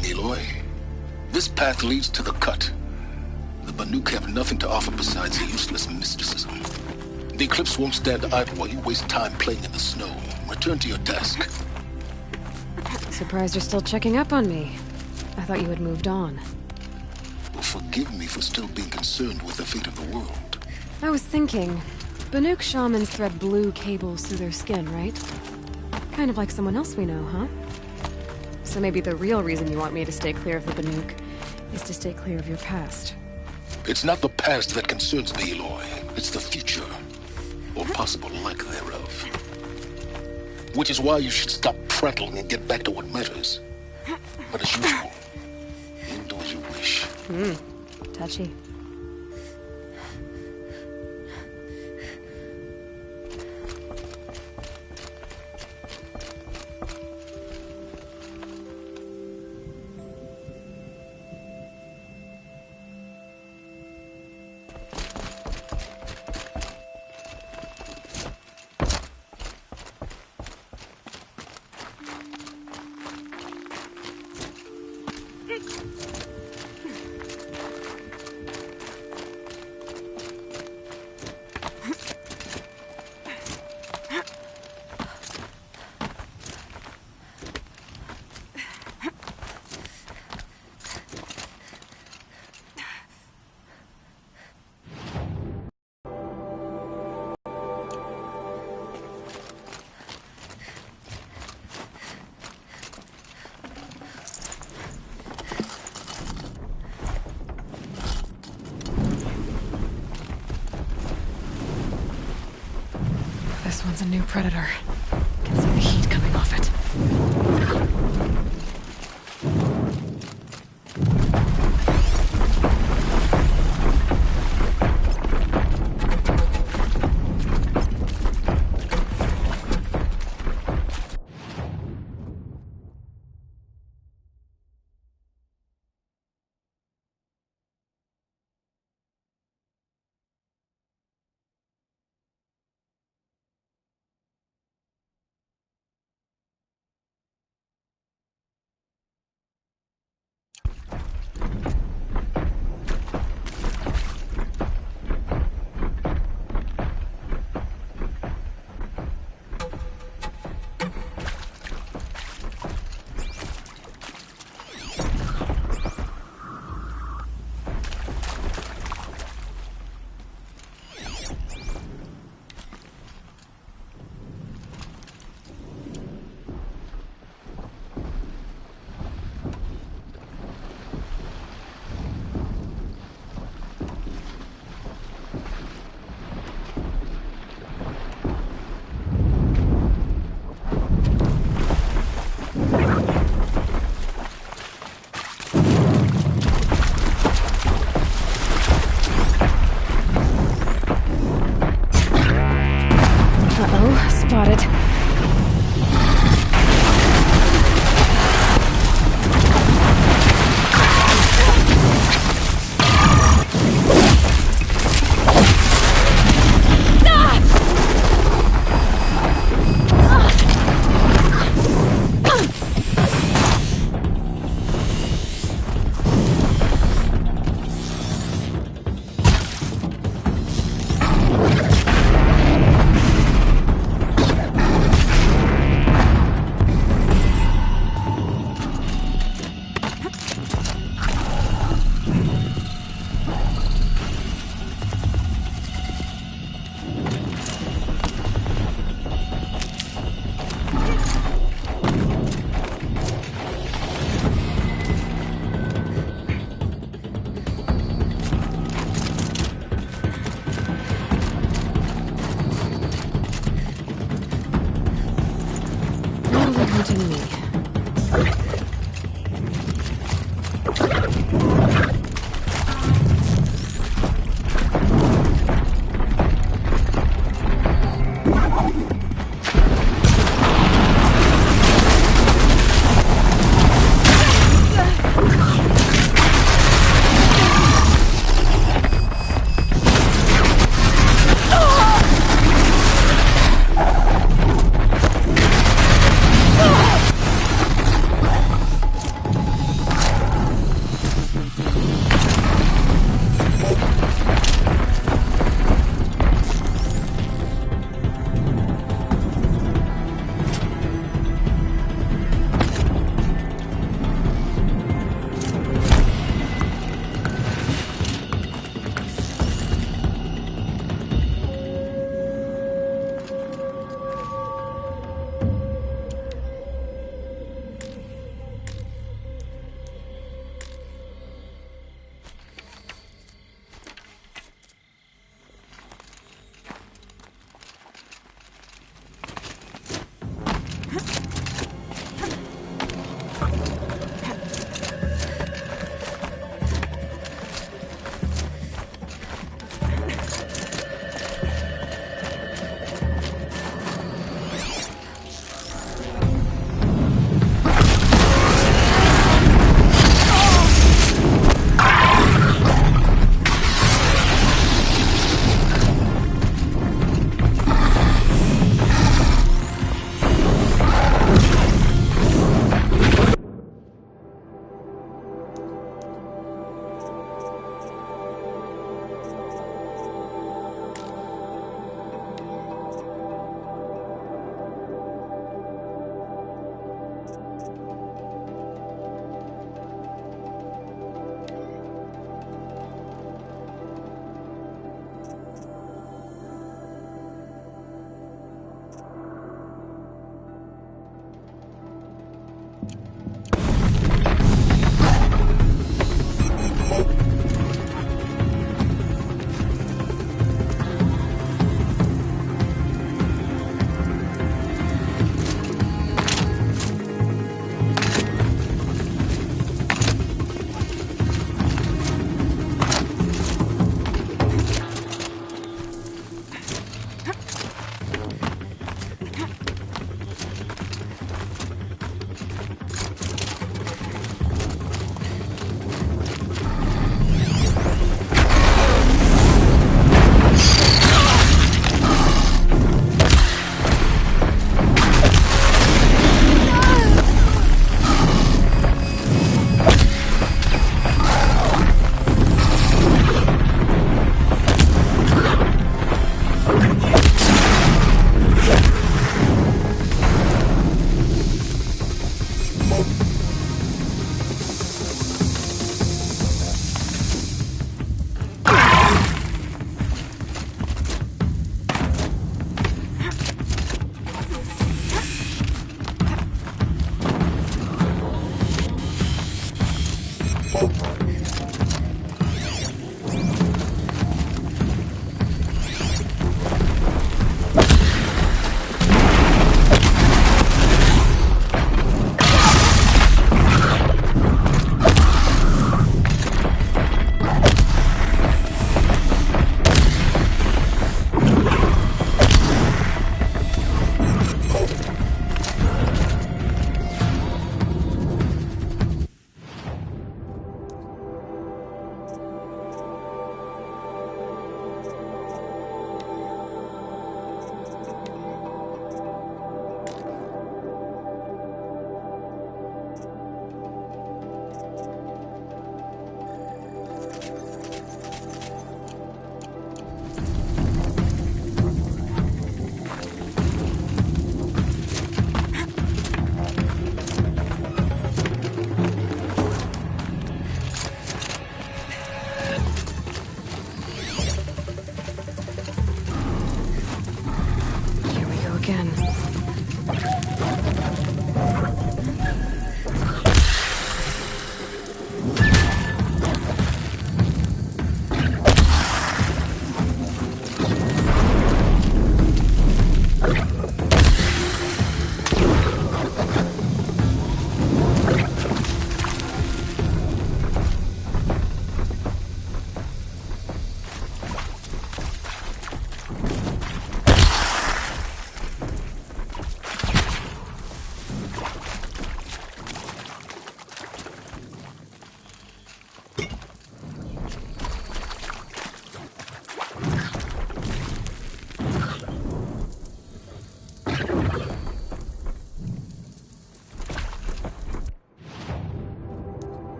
doing, Aloy. This path leads to the cut. The Banuk have nothing to offer besides useless mysticism. The Eclipse won't stand idle while you waste time playing in the snow. Return to your task. Surprised you're still checking up on me. I thought you had moved on. Well, forgive me for still being concerned with the fate of the world. I was thinking, Banuk shamans thread blue cables through their skin, right? Kind of like someone else we know, huh? So maybe the real reason you want me to stay clear of the Banuk is to stay clear of your past. It's not the past that concerns me, Aloy. It's the future, or possible lack thereof. Which is why you should stop prattling and get back to what matters. But as usual, you do as you wish. Touchy. This one's a new predator. Can see the heat coming off it.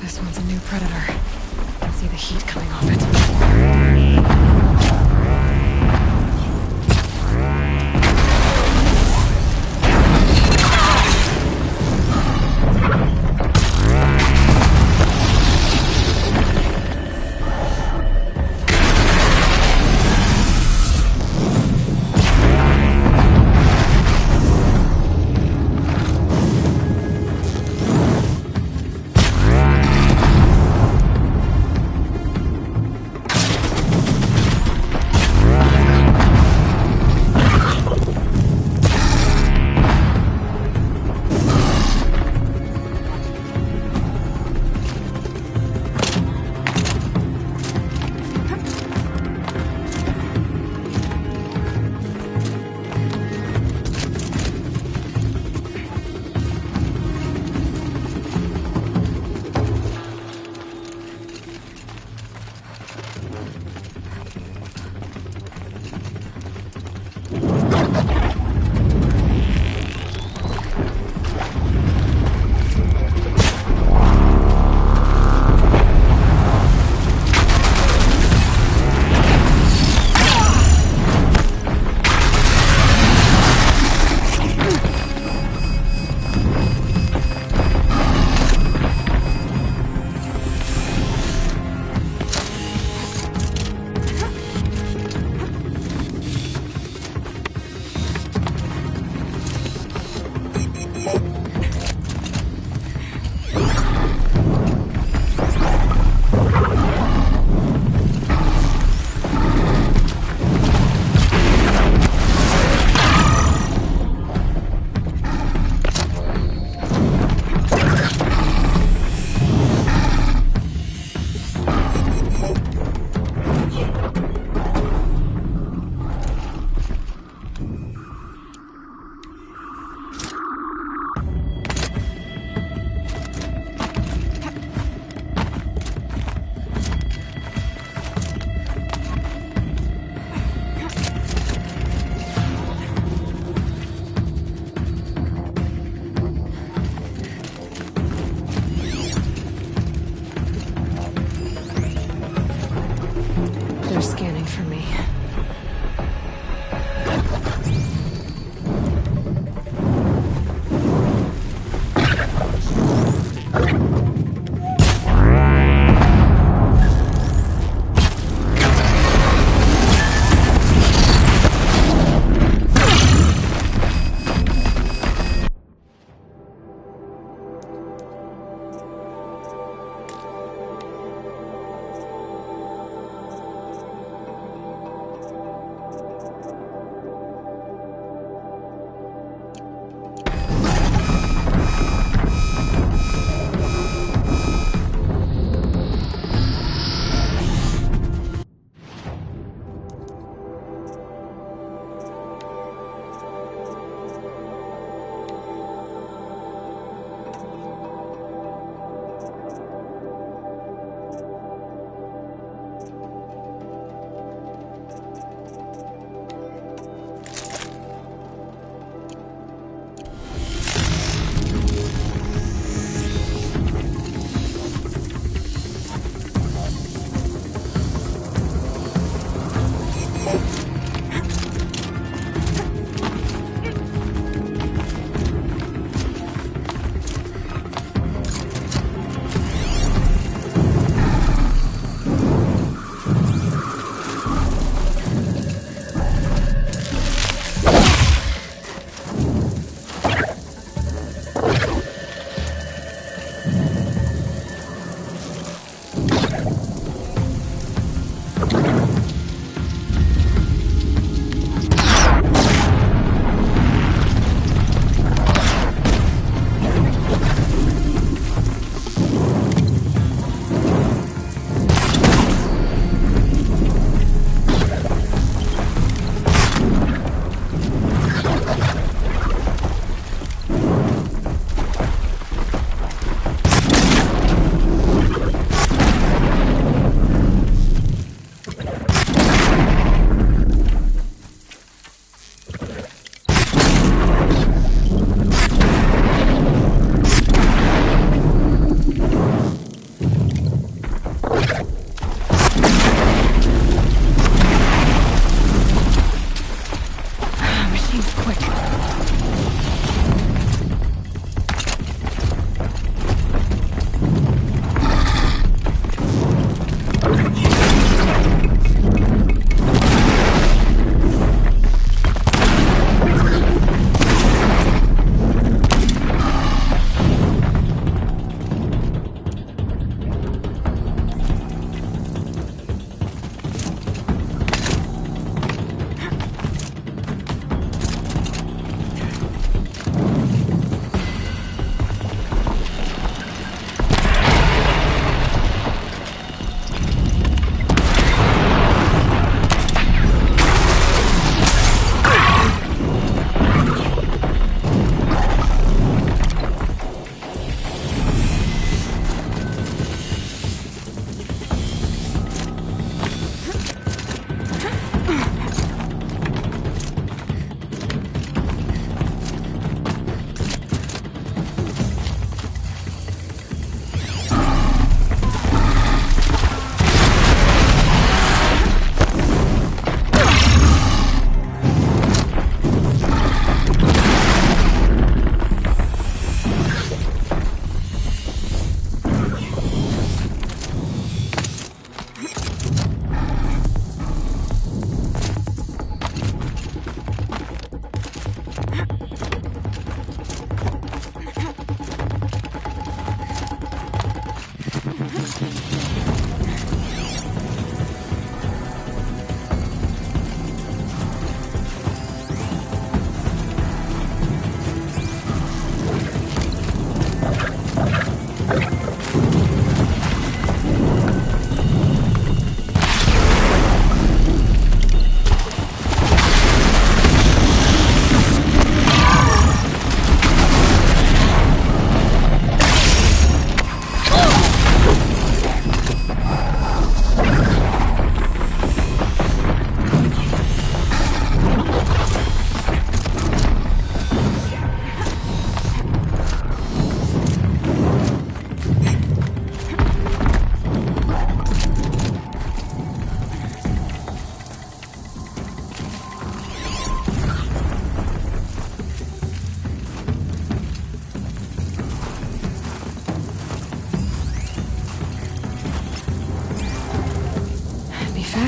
This one's a new predator. I can see the heat coming off it.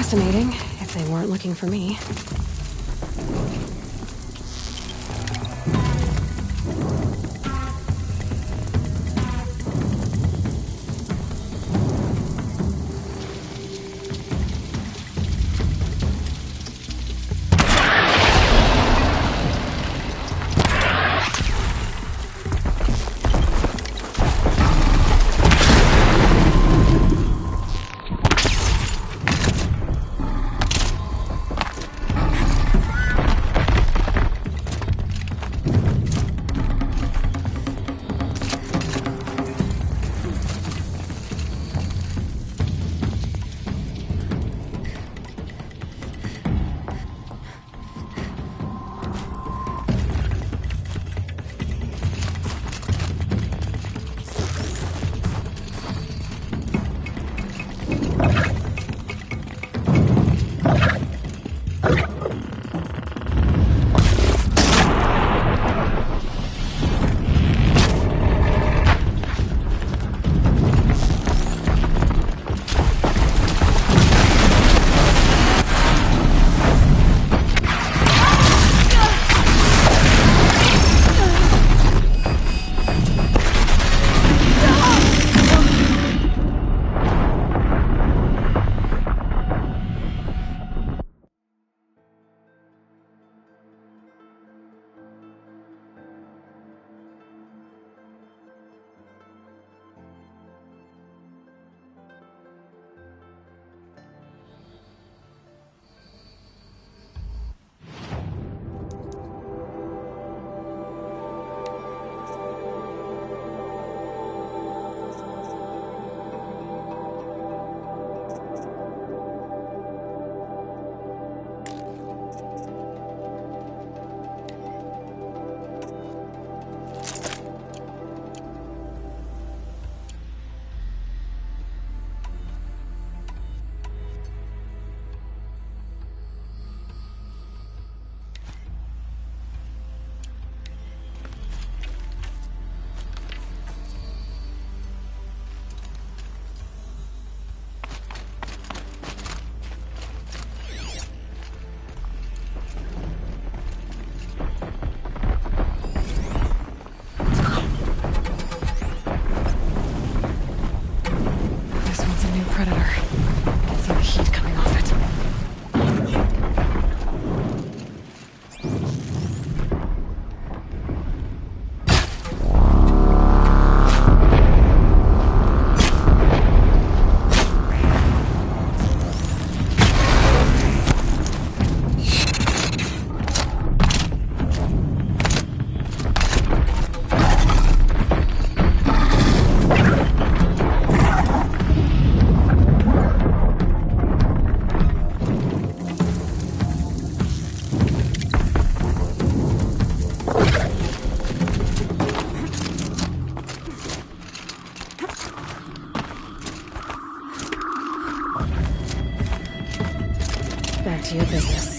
fascinating, if they weren't looking for me. Back to your business.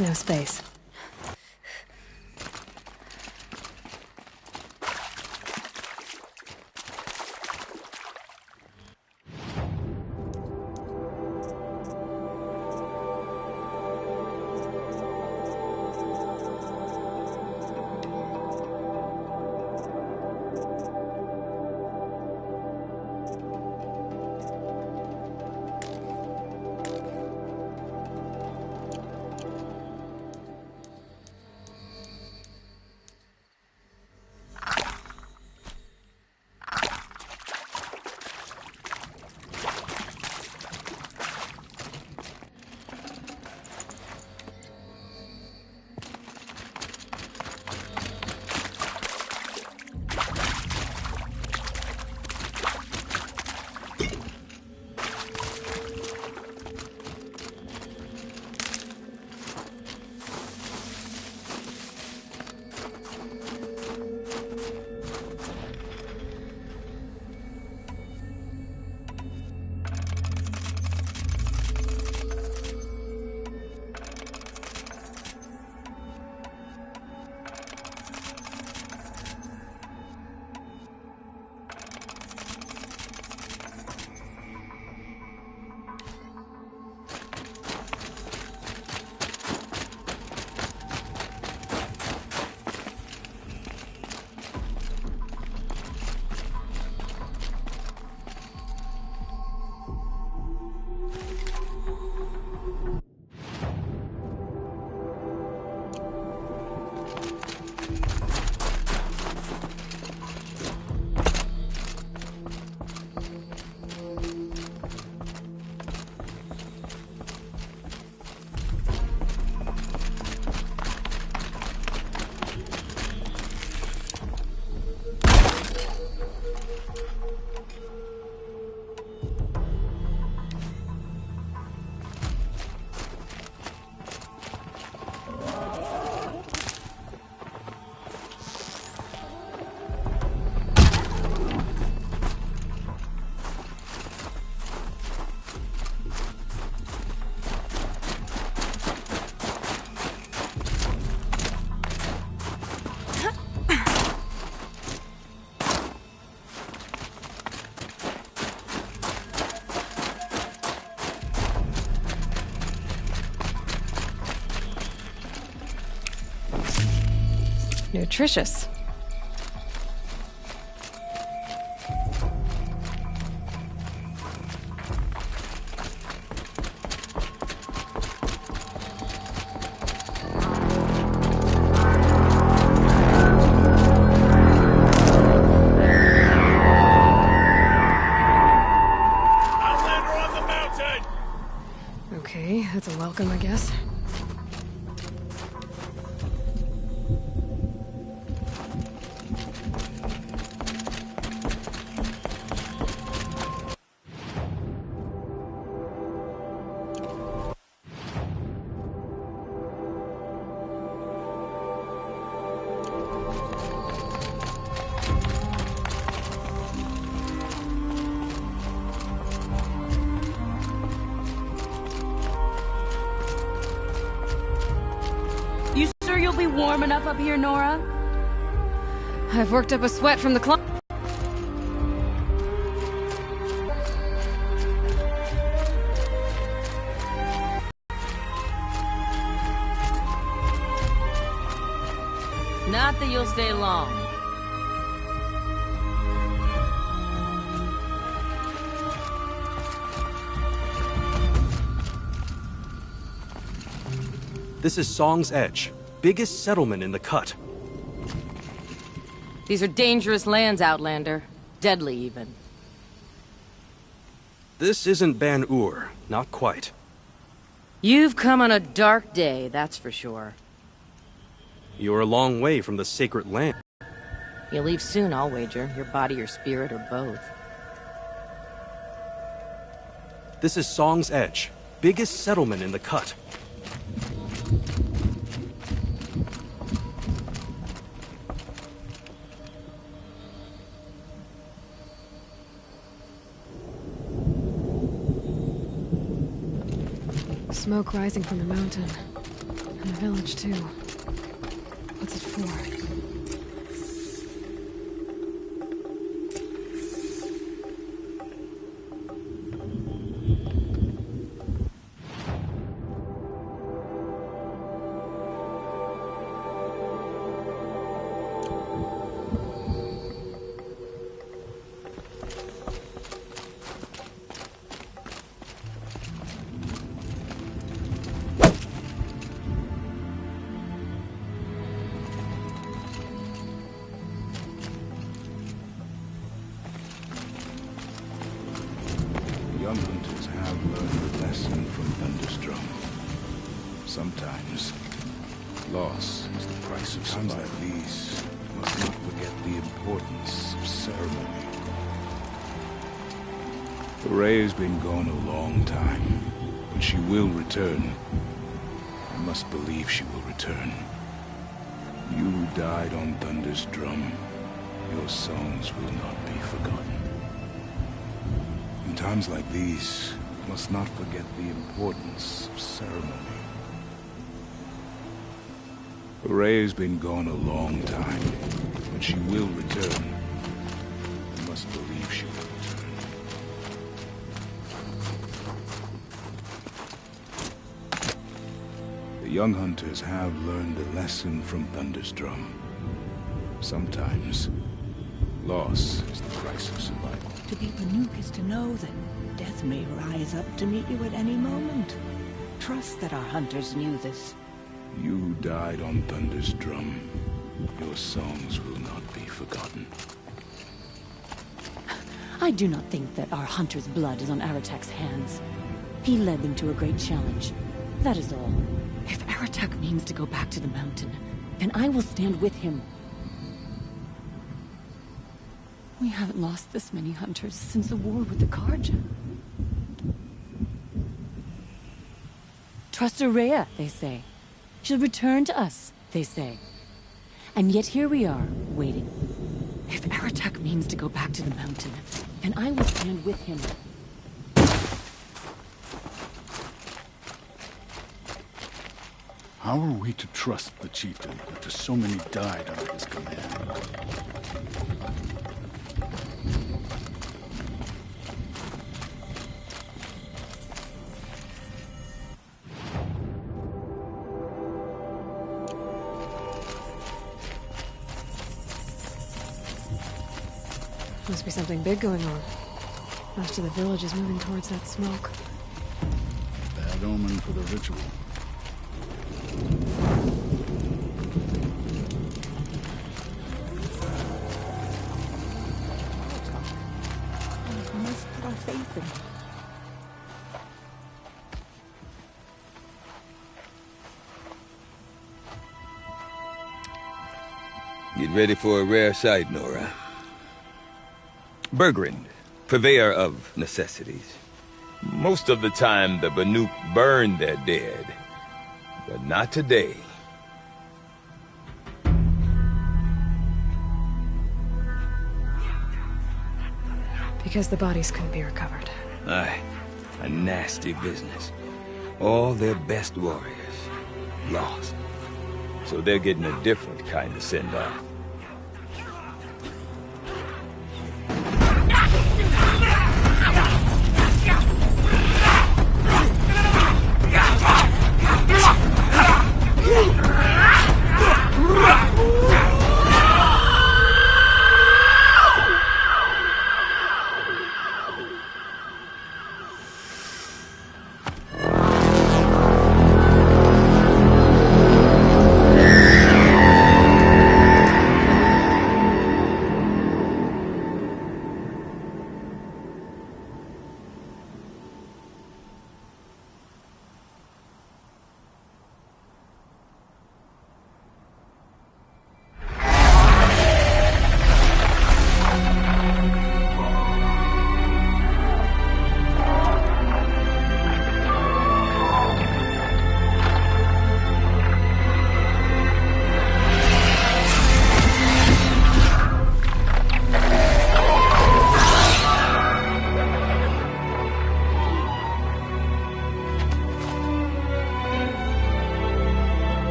No space. Nutritious. Okay, that's a welcome, I guess. You sure you'll be warm enough up here, Nora? I've worked up a sweat from the climb. Not that you'll stay long. This is Song's Edge, biggest settlement in the cut. These are dangerous lands, Outlander. Deadly, even. This isn't Ban-Ur, not quite. You've come on a dark day, that's for sure. You're a long way from the sacred land. You'll leave soon, I'll wager. Your body or spirit, or both. This is Song's Edge, biggest settlement in the cut. Smoke rising from the mountain. And the village, too. What's it for? Young hunters have learned a lesson from Thunderstrom. Sometimes, loss is the price of times like these. Must not forget the importance of ceremony. Rhea's been gone a long time, but she will return. I must believe she will return. You who died on Thunder's drum, your songs will not be forgotten. In times like these, must not forget the importance of ceremony. Rhea's been gone a long time, but she will return. I must believe she will return. The young hunters have learned a lesson from Thunder's drum. Sometimes, loss is the price of survival. To be Banuk is to know that death may rise up to meet you at any moment. Trust that our hunters knew this. You who died on Thunder's drum, your songs will not be forgotten. I do not think that our hunter's blood is on Aratak's hands. He led them to a great challenge. That is all. If Aratak means to go back to the mountain, then I will stand with him. We haven't lost this many hunters since the war with the Karja. Trust Rhea, they say. She'll return to us, they say. And yet here we are, waiting. If Aratak means to go back to the mountain, then I will stand with him. How are we to trust the chieftain after so many died under his command? Must be something big going on. Most of the village is moving towards that smoke. Bad omen for the ritual. We must put our faith in him. Get ready for a rare sight, Nora. Bergrind, purveyor of necessities. Most of the time, the Banuk burn their dead. But not today. Because the bodies couldn't be recovered. Aye, a nasty business. All their best warriors lost. So they're getting a different kind of send-off.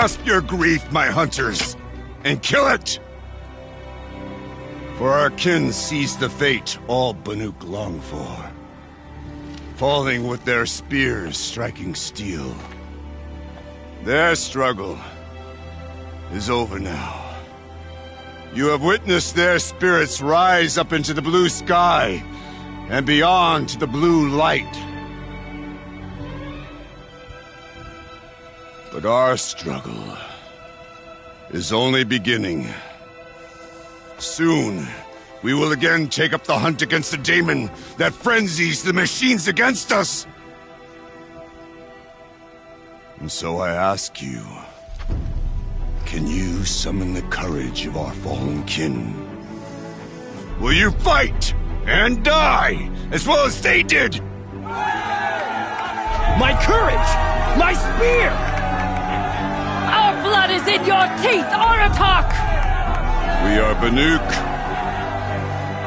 grasp your grief, my hunters, and kill it! For our kin sees the fate all Banuk long for. Falling with their spears striking steel. Their struggle is over now. You have witnessed their spirits rise up into the blue sky and beyond to the blue light. But our struggle is only beginning. Soon, we will again take up the hunt against the daemon that frenzies the machines against us. And so I ask you, can you summon the courage of our fallen kin? Will you fight and die as well as they did? My courage! My spear! Our blood is in your teeth, Aratak! We are Banuk.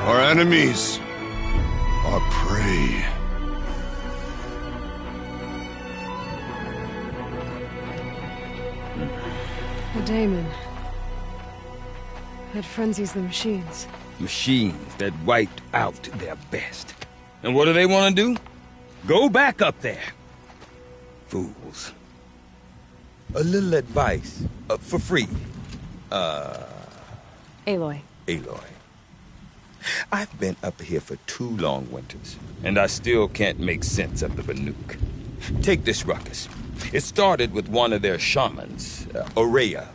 Our enemies are prey. A daemon that frenzies the machines. Machines that wiped out their best. And what do they want to do? Go back up there. Fools. A little advice, for free. Aloy. Aloy. I've been up here for 2 long winters, and I still can't make sense of the Banuk. Take this ruckus. It started with one of their shamans, Aurea,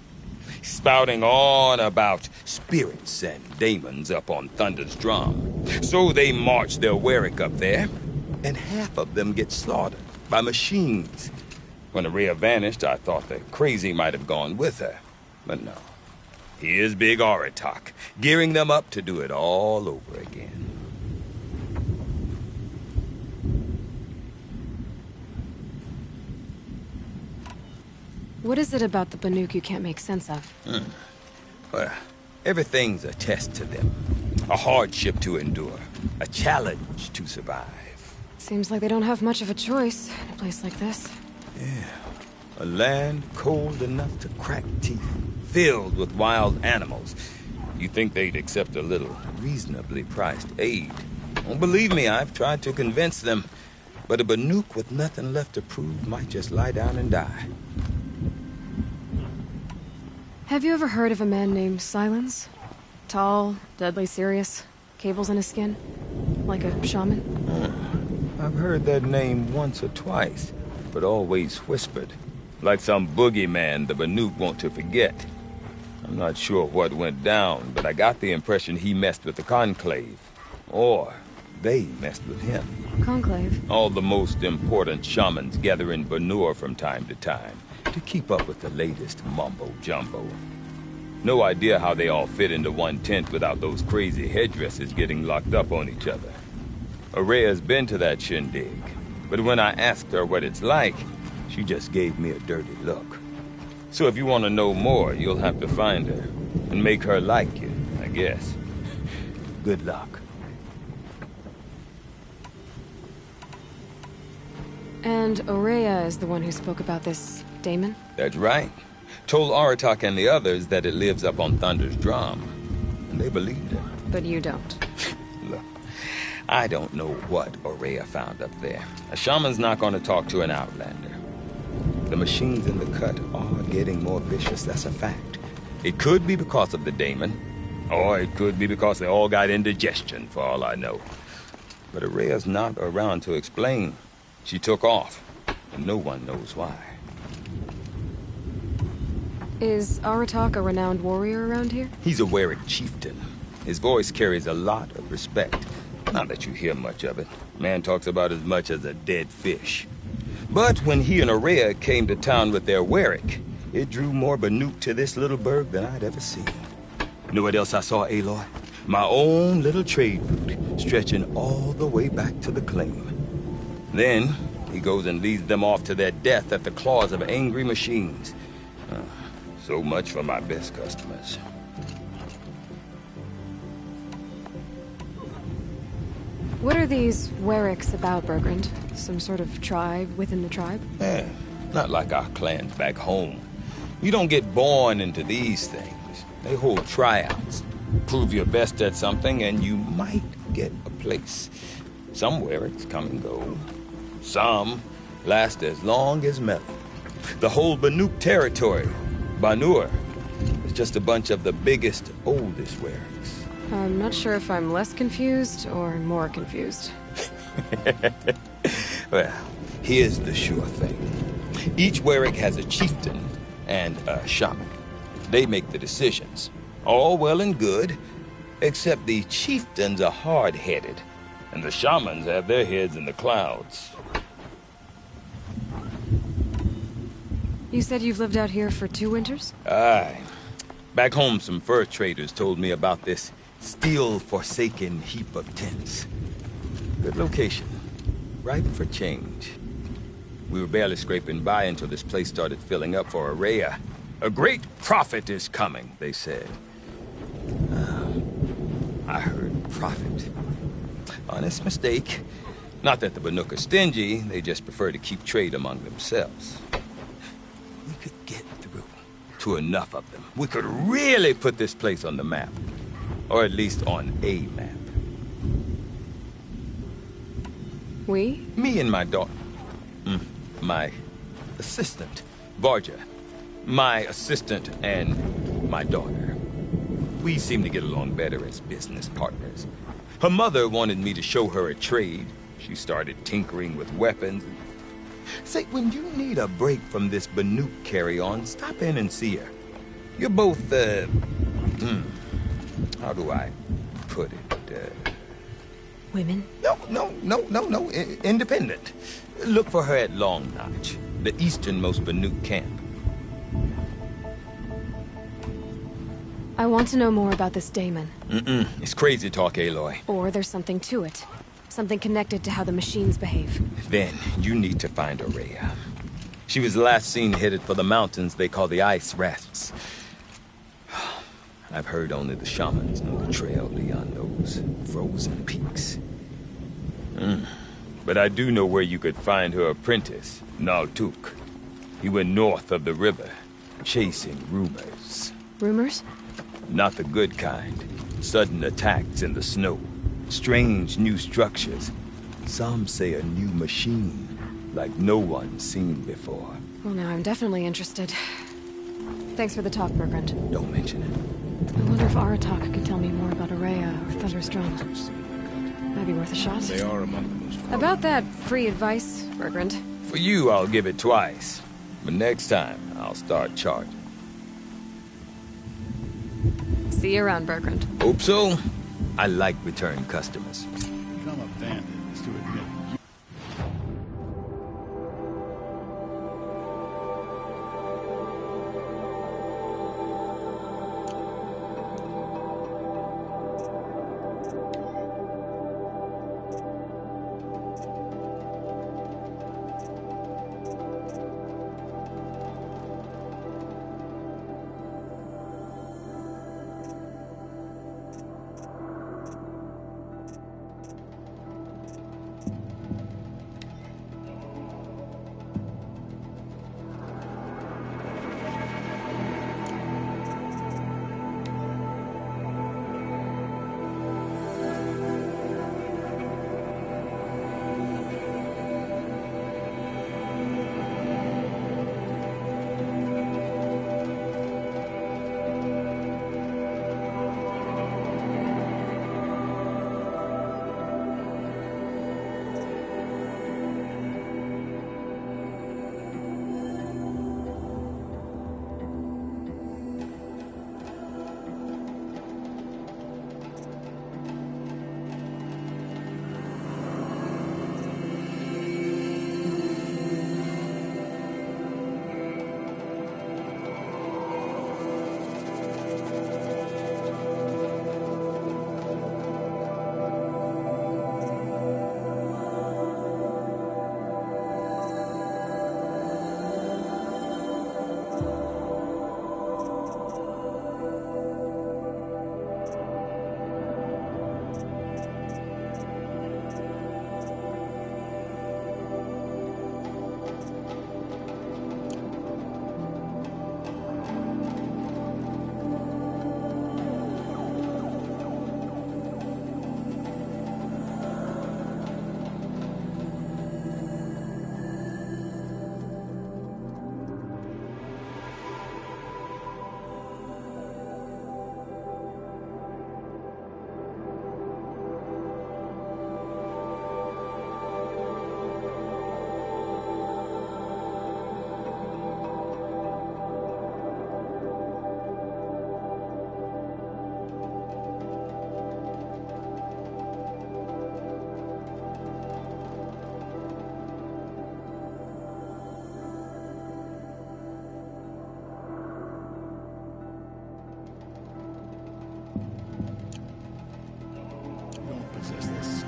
spouting on about spirits and daemons up on Thunder's drum. So they march their Warwick up there, and half of them get slaughtered by machines. When Aurea vanished, I thought the crazy might have gone with her, but no. Here's Big Aratak, gearing them up to do it all over again. What is it about the Banuk you can't make sense of? Well, everything's a test to them. A hardship to endure. A challenge to survive. Seems like they don't have much of a choice in a place like this. Yeah. A land cold enough to crack teeth, filled with wild animals. You think they'd accept a little reasonably priced aid. Don't believe me, I've tried to convince them. But a Banuk with nothing left to prove might just lie down and die. Have you ever heard of a man named Silence? Tall, deadly serious, cables in his skin? Like a shaman? I've heard that name once or twice, but always whispered. Like some boogeyman the Banuk want to forget. I'm not sure what went down, but I got the impression he messed with the Conclave. Or they messed with him. Conclave? All the most important shamans gather in Banur from time to time to keep up with the latest mumbo-jumbo. No idea how they all fit into one tent without those crazy headdresses getting locked up on each other. Aurea's been to that shindig, but when I asked her what it's like, she just gave me a dirty look. So if you want to know more, you'll have to find her and make her like you, I guess. Good luck. And Aurea is the one who spoke about this daemon? That's right. Told Aratak and the others that it lives up on Thunder's drum. And they believed her. But you don't. Look, I don't know what Aurea found up there. A shaman's not going to talk to an outlander. The machines in the cut are getting more vicious, that's a fact. It could be because of the daemon, or it could be because they all got indigestion, for all I know. But Aurea's not around to explain. She took off, and no one knows why. Is Aratak a renowned warrior around here? He's a Warwick chieftain. His voice carries a lot of respect. Not that you hear much of it. Man talks about as much as a dead fish. But when he and Aurea came to town with their Warwick, it drew more Banuk to this little burg than I'd ever seen. You know what else I saw, Aloy? My own little trade route, stretching all the way back to the claim. Then, he goes and leads them off to their death at the claws of angry machines. So much for my best customers. What are these Warwicks about, Bergrand? Some sort of tribe within the tribe? Not like our clans back home. You don't get born into these things. They hold tryouts. Prove your best at something, and you might get a place. Somewhere it's come and go. Some last as long as metal. The whole Banuk territory, Banur, is just a bunch of the biggest, oldest Werings. I'm not sure if I'm less confused or more confused. Well, here's the sure thing. Each Werig has a chieftain and a shaman. They make the decisions. All well and good, except the chieftains are hard-headed, and the shamans have their heads in the clouds. You said you've lived out here for 2 winters? Aye. Back home, some fur traders told me about this steel-forsaken heap of tents. Good location. Ripe for change. We were barely scraping by until this place started filling up for Araya. A great prophet is coming, they said. I heard prophet. Honest mistake. Not that the Banuk are stingy, they just prefer to keep trade among themselves. We could get through to enough of them. We could really put this place on the map. Or at least on a map. We? Me and my daughter. My assistant, Varja. My assistant and my daughter. We seem to get along better as business partners. Her mother wanted me to show her a trade. She started tinkering with weapons. Say, when you need a break from this Banuk carry-on, stop in and see her. You're both, how do I put it? Women? No. Independent. Look for her at Long Notch, the easternmost Banuk camp. I want to know more about this daemon. It's crazy talk, Aloy. Or there's something to it. Something connected to how the machines behave. Then, you need to find Araya. She was last seen headed for the mountains they call the Ice Rafts. I've heard only the shamans know the trail beyond those frozen peaks. But I do know where you could find her apprentice, Naltuk. He went north of the river, chasing rumors. Rumors? Not the good kind. Sudden attacks in the snow. Strange new structures. Some say a new machine, like no one's seen before. Well, now I'm definitely interested. Thanks for the talk, Bergrand. Don't mention it. I wonder if Aratak could tell me more about Araya or Thunder's Drum. Might be worth a shot. They are among the most... About that free advice, Bergrand. For you, I'll give it twice. But next time, I'll start charging. See you around, Bergrand. Hope so. I like return customers. Become a bandit is to admit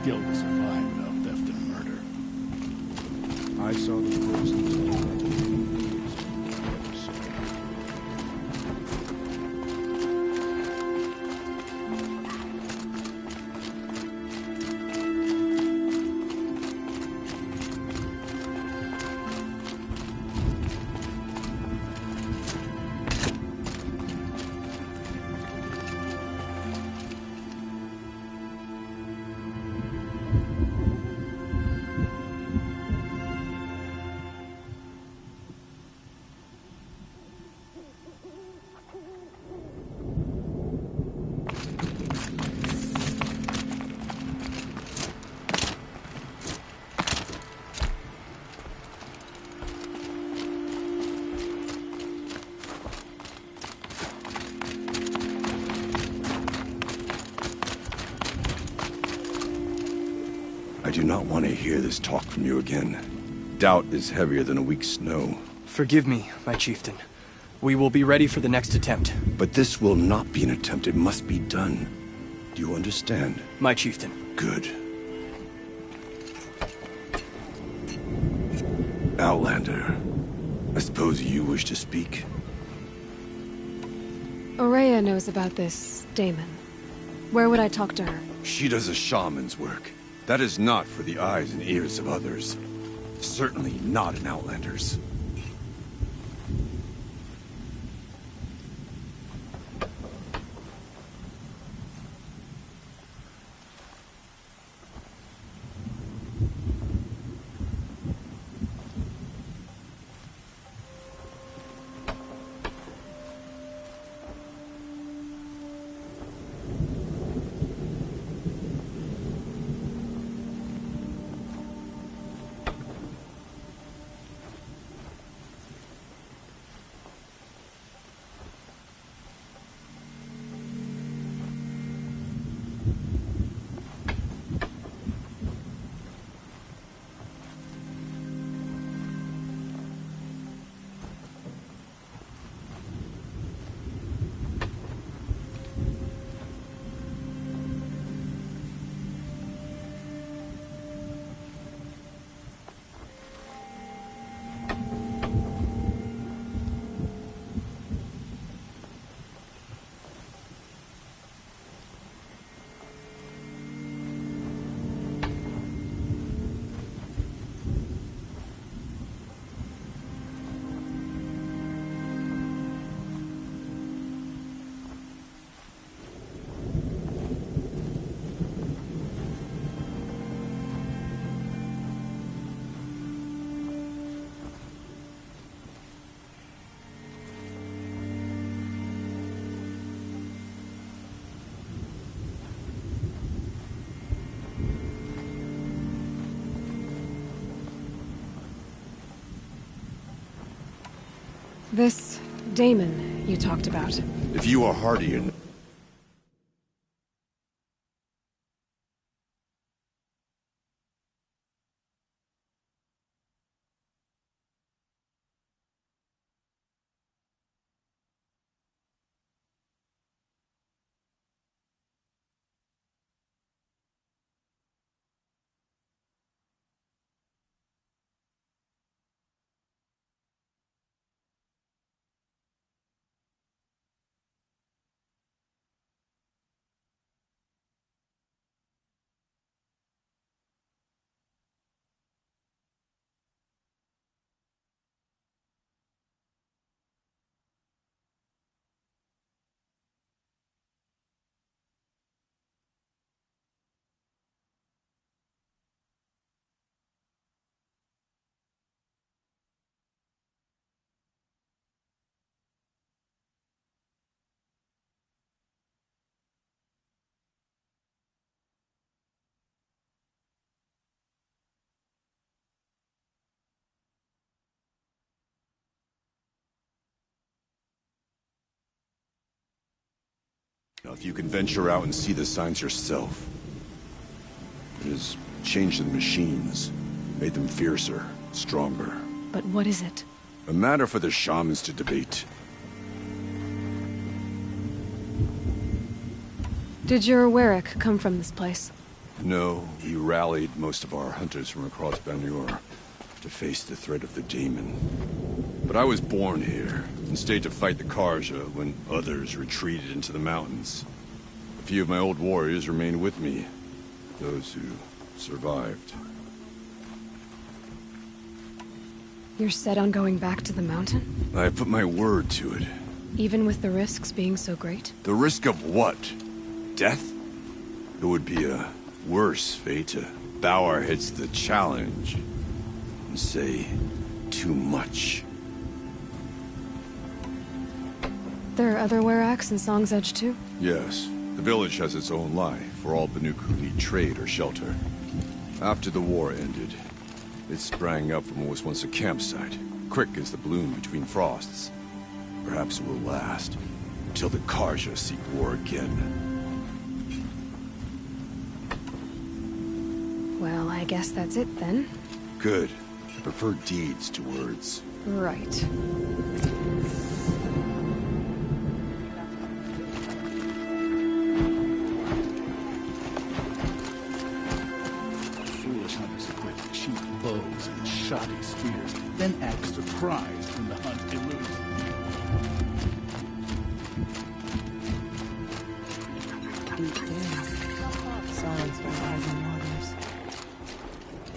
guilt will survive without theft and murder. I saw the frozen I do not want to hear this talk from you again. Doubt is heavier than a week's snow. Forgive me, my chieftain. We will be ready for the next attempt. But this will not be an attempt. It must be done. Do you understand? My chieftain. Good. Outlander, I suppose you wish to speak? Aurea knows about this Damon. Where would I talk to her? She does a shaman's work. That is not for the eyes and ears of others. Certainly not an Outlander's. This Damon you talked about. If you are hardy and if you can venture out and see the signs yourself. It has changed the machines, made them fiercer, stronger. But what is it? A matter for the shamans to debate. Did your Warwick come from this place? No, we rallied most of our hunters from across Banur to face the threat of the demon. But I was born here and stayed to fight the Karja when others retreated into the mountains. A few of my old warriors remained with me, those who survived. You're set on going back to the mountain? I put my word to it. Even with the risks being so great? The risk of what? Death? It would be a worse fate to bow our heads to the challenge and say too much. There are other Weraks in Song's Edge too? Yes. The village has its own life for all Banuk who need trade or shelter. After the war ended, it sprang up from what was once a campsite, quick as the bloom between frosts. Perhaps it will last, until the Karja seek war again. Well, I guess that's it then. Good. I prefer deeds to words. Right. Bows and shoddy spears, then act surprised when the hunt eludes Silence by rising waters.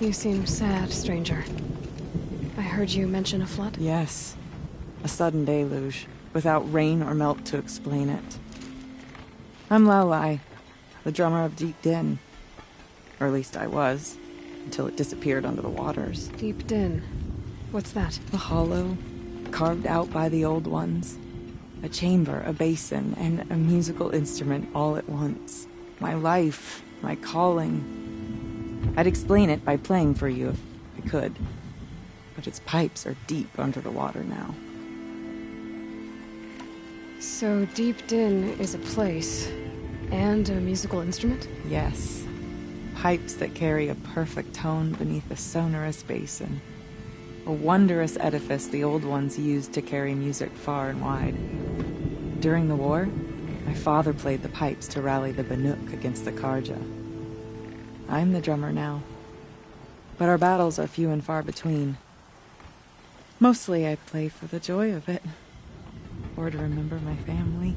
You seem sad, stranger. I heard you mention a flood? Yes. A sudden deluge, without rain or melt to explain it. I'm Lalai, the drummer of Deep Din. Or at least I was. Until it disappeared under the waters. Deep Din. What's that? A hollow, carved out by the old ones. A chamber, a basin, and a musical instrument all at once. My life, my calling. I'd explain it by playing for you if I could. But its pipes are deep under the water now. So Deep Din is a place, and a musical instrument? Yes. Pipes that carry a perfect tone beneath a sonorous basin. A wondrous edifice the old ones used to carry music far and wide. During the war, my father played the pipes to rally the Banuk against the Karja. I'm the drummer now. But our battles are few and far between. Mostly I play for the joy of it. Or to remember my family.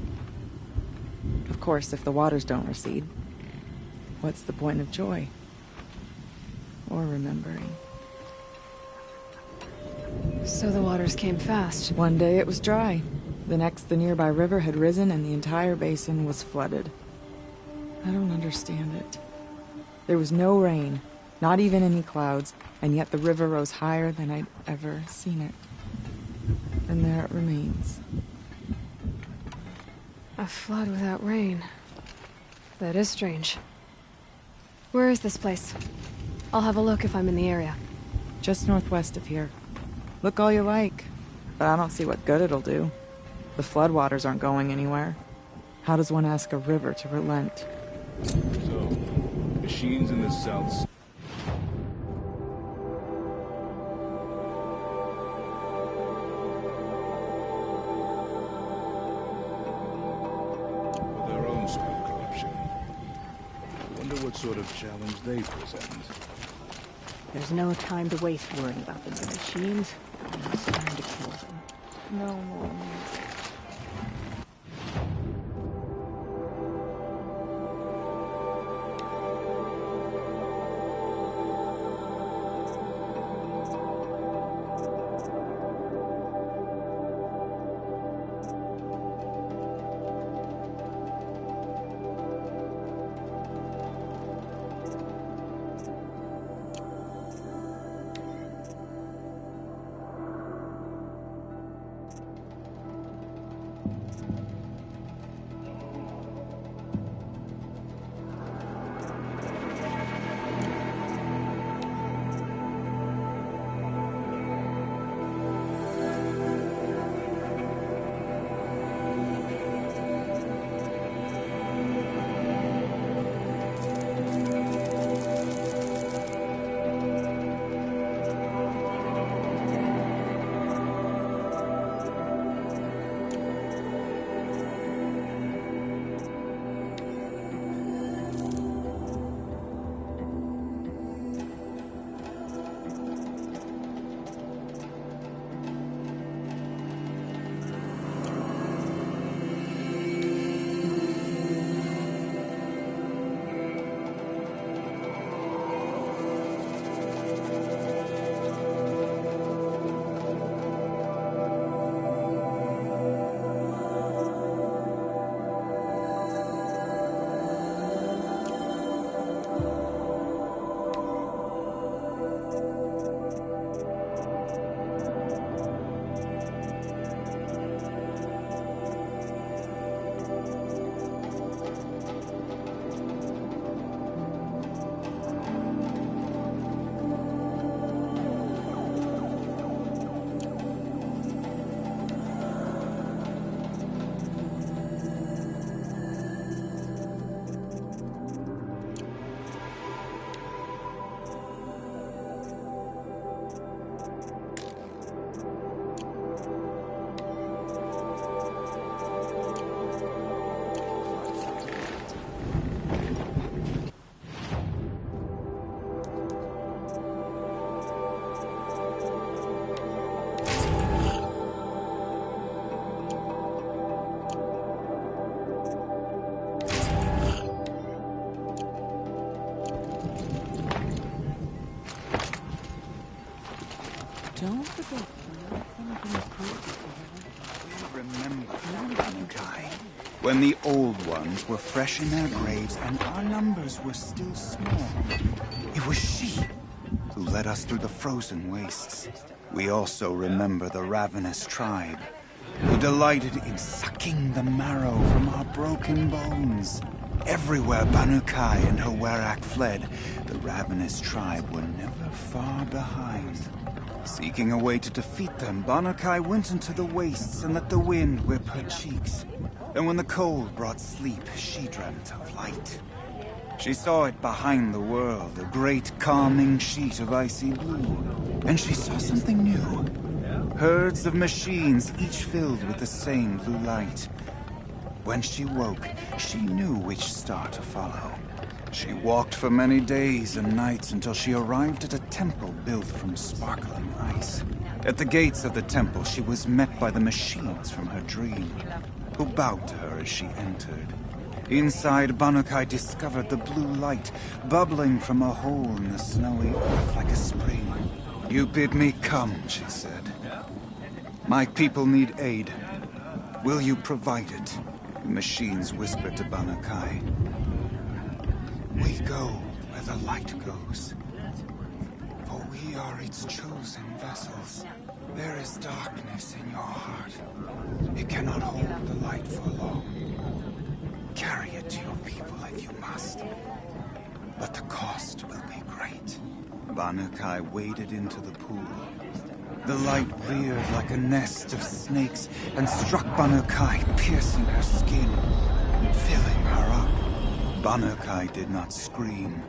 Of course, if the waters don't recede, what's the point of joy? Or remembering? So the waters came fast. One day it was dry. The next, the nearby river had risen and the entire basin was flooded. I don't understand it. There was no rain, not even any clouds, and yet the river rose higher than I'd ever seen it. And there it remains. A flood without rain. That is strange. Where is this place? I'll have a look if I'm in the area. Just northwest of here. Look all you like, but I don't see what good it'll do. The floodwaters aren't going anywhere. How does one ask a river to relent? So, machines in the south. With their own sort of corruption. I wonder what sort of challenge they present. There's no time to waste worrying about the new machines. It's time to kill them. No more music. Remember, Bankai, when the old ones were fresh in their graves and our numbers were still small. It was she who led us through the frozen wastes. We also remember the ravenous tribe, who delighted in sucking the marrow from our broken bones. Everywhere Bankai and her Werak fled, the ravenous tribe were never far behind. Seeking a way to defeat them, Bankai went into the wastes and let the wind whip her cheeks. And when the cold brought sleep, she dreamt of light. She saw it behind the world, a great calming sheet of icy blue. And she saw something new. Herds of machines, each filled with the same blue light. When she woke, she knew which star to follow. She walked for many days and nights until she arrived at a temple built from sparkling ice. At the gates of the temple, she was met by the machines from her dream, who bowed to her as she entered. Inside, Bankai discovered the blue light bubbling from a hole in the snowy earth like a spring. "You bid me come," she said. "My people need aid. Will you provide it?" The machines whispered to Bankai. "We go where the light goes, for we are its chosen vessels. There is darkness in your heart. It cannot hold the light for long. Carry it to your people if you must, but the cost will be great." Bankai waded into the pool. The light reared like a nest of snakes and struck Bankai, piercing her skin, filling her up. Bankai did not scream,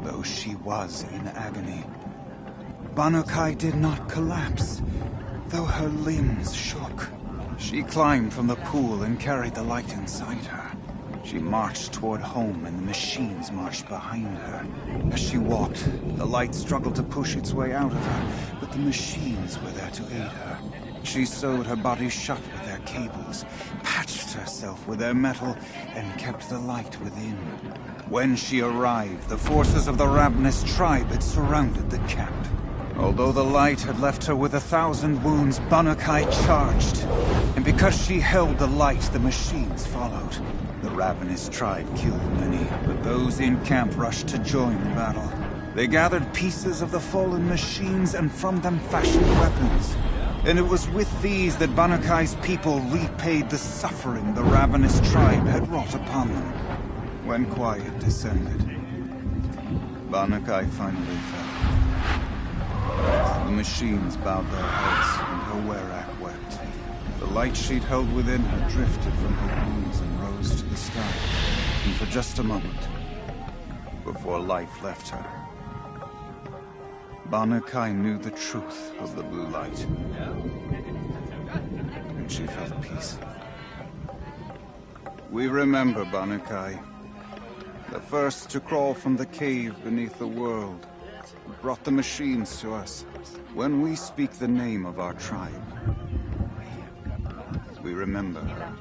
though she was in agony. Bankai did not collapse, though her limbs shook. She climbed from the pool and carried the light inside her. She marched toward home, and the machines marched behind her. As she walked, the light struggled to push its way out of her, but the machines were there to aid her. She sewed her body shut with their cables, patched herself with their metal, and kept the light within. When she arrived, the forces of the ravenous tribe had surrounded the camp. Although the light had left her with 1,000 wounds, Bankai charged. And because she held the light, the machines followed. The ravenous tribe killed many, but those in camp rushed to join the battle. They gathered pieces of the fallen machines and from them fashioned weapons. And it was with these that Banakai's people repaid the suffering the ravenous tribe had wrought upon them. When quiet descended, Banakai finally fell. The machines bowed their heads, and her Werak wept. The light she'd held within her drifted from her wounds and rose to the sky. And for just a moment, before life left her, Banakai knew the truth of the blue light. And she felt peace. We remember Banakai, the first to crawl from the cave beneath the world, who brought the machines to us. When we speak the name of our tribe, we remember her.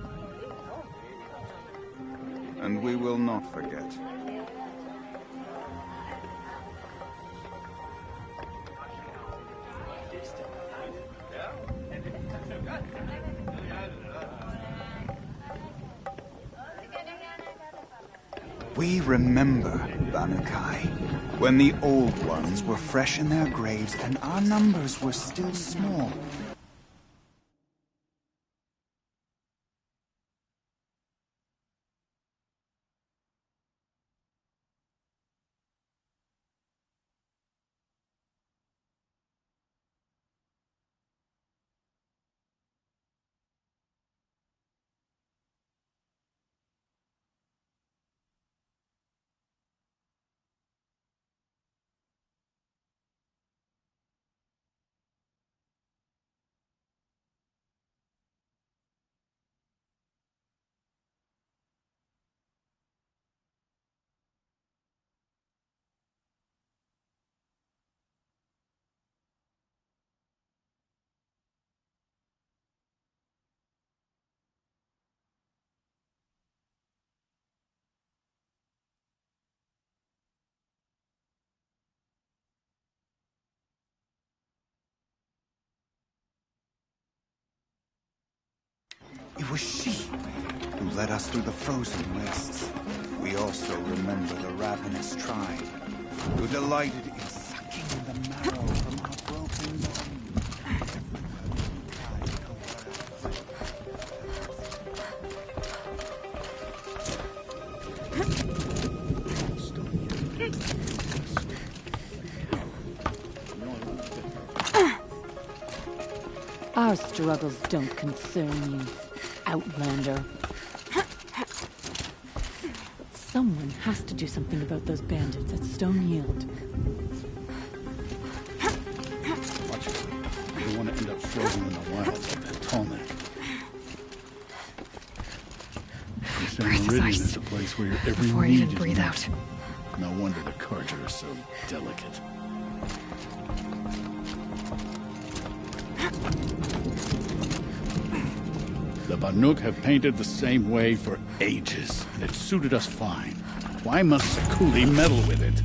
And we will not forget. We remember, Banakai, when the old ones were fresh in their graves and our numbers were still small. was she who led us through the frozen wastes. We also remember the ravenous tribe, who delighted in sucking the marrow from our broken bones. Our struggles don't concern you, Outlander. Someone has to do something about those bandits at Stone Yield. Watch it. You don't want to end up frozen in the wilds like that Tallneck. San Meridian is a place where your every before I need even is breathe met. out. No wonder the Carja is so delicate. The Banuk have painted the same way for ages, and it suited us fine. Why must Sekuli meddle with it?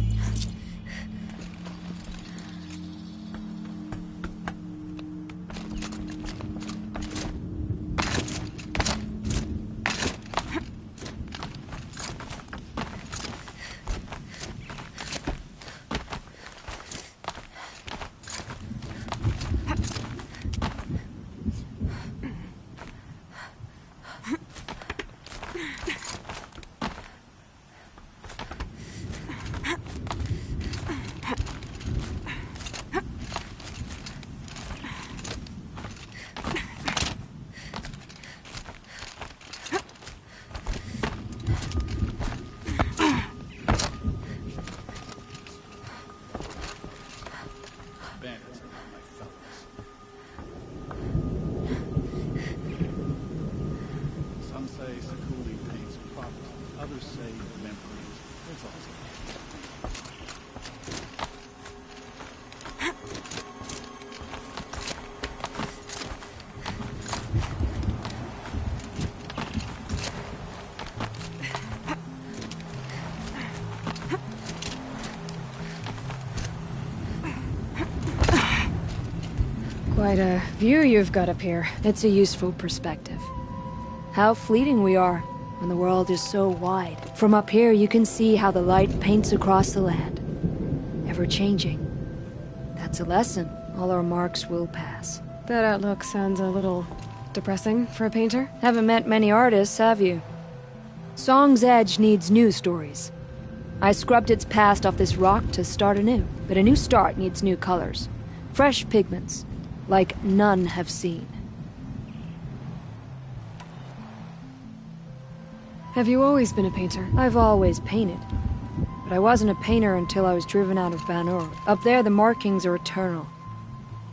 Some say Sekuli paints properly, others say memories. It's also... Quite a view you've got up here. It's a useful perspective. How fleeting we are when the world is so wide. From up here, you can see how the light paints across the land. Ever changing. That's a lesson. All our marks will pass. That outlook sounds a little depressing for a painter. Haven't met many artists, have you? Song's Edge needs new stories. I scrubbed its past off this rock to start anew. But a new start needs new colors. Fresh pigments. Like none have seen. Have you always been a painter? I've always painted. But I wasn't a painter until I was driven out of Banur. Up there, the markings are eternal.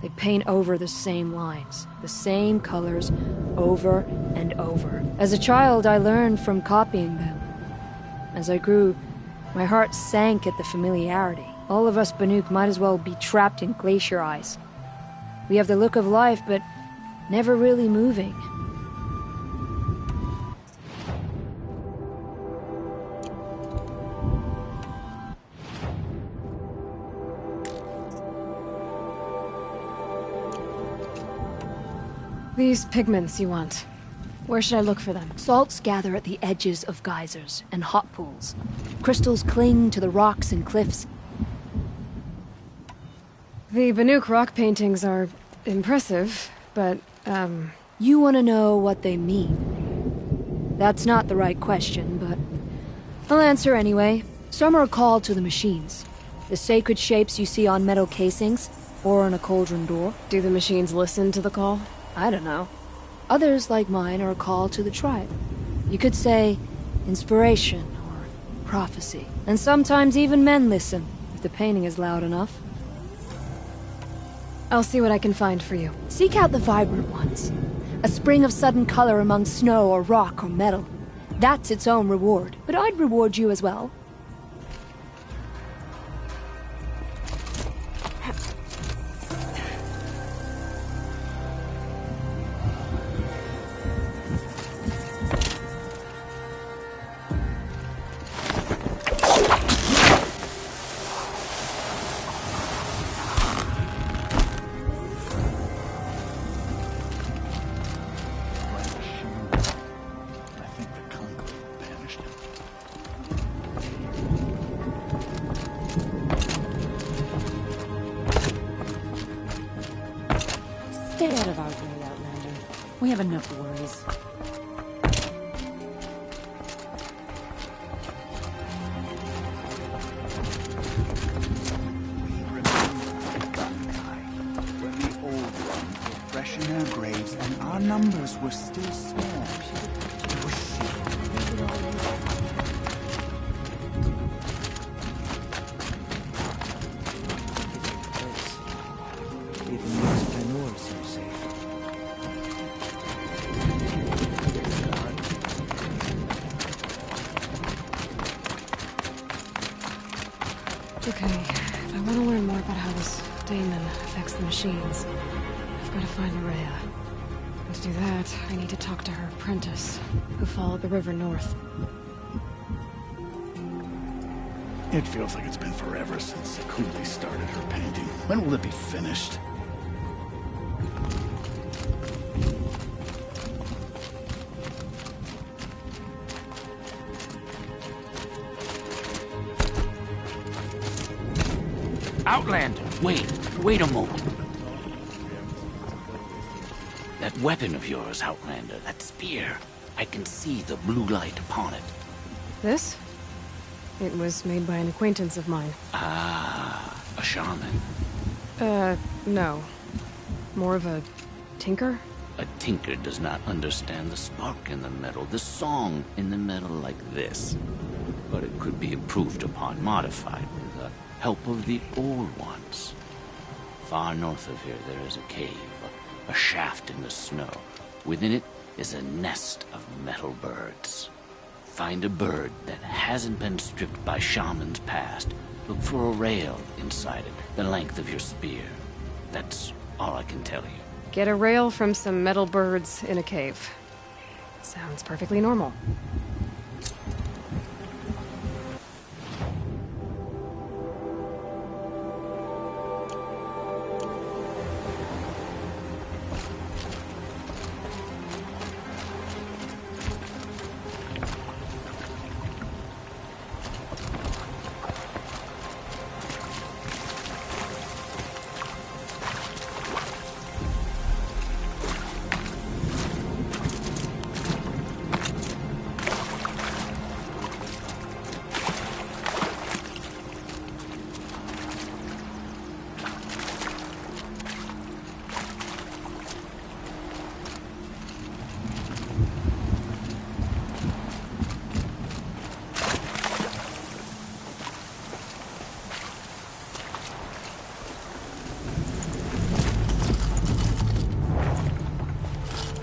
They paint over the same lines, the same colors, over and over. As a child, I learned from copying them. As I grew, my heart sank at the familiarity. All of us Banuk might as well be trapped in glacier ice. We have the look of life, but never really moving. These pigments you want. Where should I look for them? Salts gather at the edges of geysers and hot pools. Crystals cling to the rocks and cliffs. The Banuk rock paintings are impressive, but, You want to know what they mean? That's not the right question, but I'll answer anyway. Some are called to the machines. The sacred shapes you see on metal casings, or on a cauldron door. Do the machines listen to the call? I don't know. Others, like mine, are a call to the tribe. You could say inspiration or prophecy. And sometimes even men listen, if the painting is loud enough. I'll see what I can find for you. Seek out the vibrant ones. A spring of sudden color among snow or rock or metal. That's its own reward. But I'd reward you as well. Get out of our way, Outlander. We have enough worries. When the old ones were fresh in their graves and our numbers were still small, it was she. Even those Glenore seem safe. Okay, if I want to learn more about how this daemon affects the machines, I've got to find Maria. And to do that, I need to talk to her apprentice, who followed the river north. It feels like it's been forever since Sakuli started her painting. When will it be finished? Outlander, wait a moment. That weapon of yours, Outlander, that spear, I can see the blue light upon it. This? It was made by an acquaintance of mine. Ah, a shaman. No. More of a tinker? A tinker does not understand the spark in the metal, the song in the metal like this. But it could be improved upon, modified with the help of the old ones. Far north of here there is a cave, a shaft in the snow. Within it is a nest of metal birds. Find a bird that hasn't been stripped by shamans past. Look for a rail inside it, the length of your spear. That's all I can tell you. Get a rail from some metal birds in a cave. Sounds perfectly normal.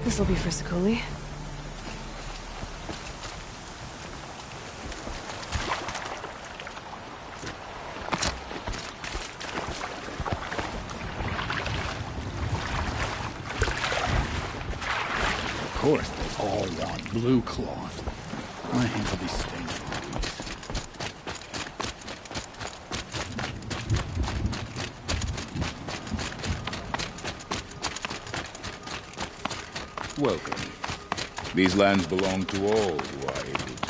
This'll be for Sakuli. Of course, they all want blue cloth. My hands will be stained with these. Welcome. These lands belong to all who are able to.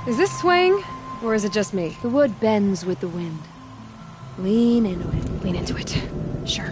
Is this swaying, or is it just me? The wood bends with the wind. Lean into it. Lean into it. Sure.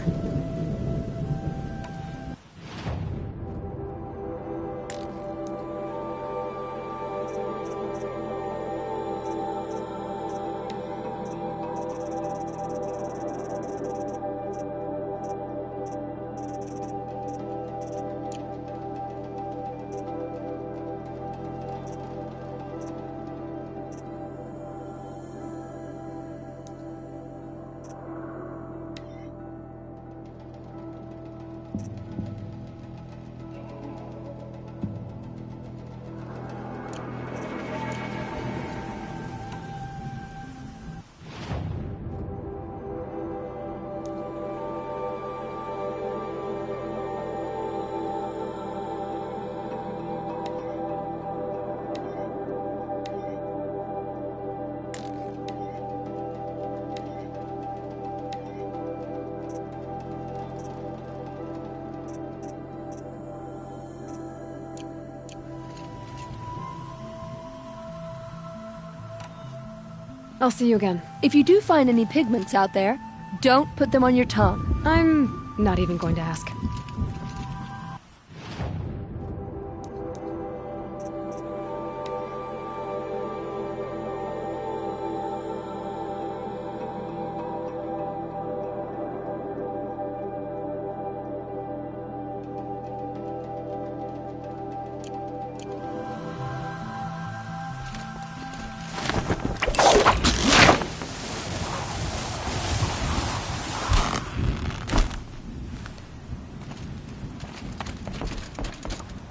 I'll see you again. If you do find any pigments out there, don't put them on your tongue. I'm not even going to ask.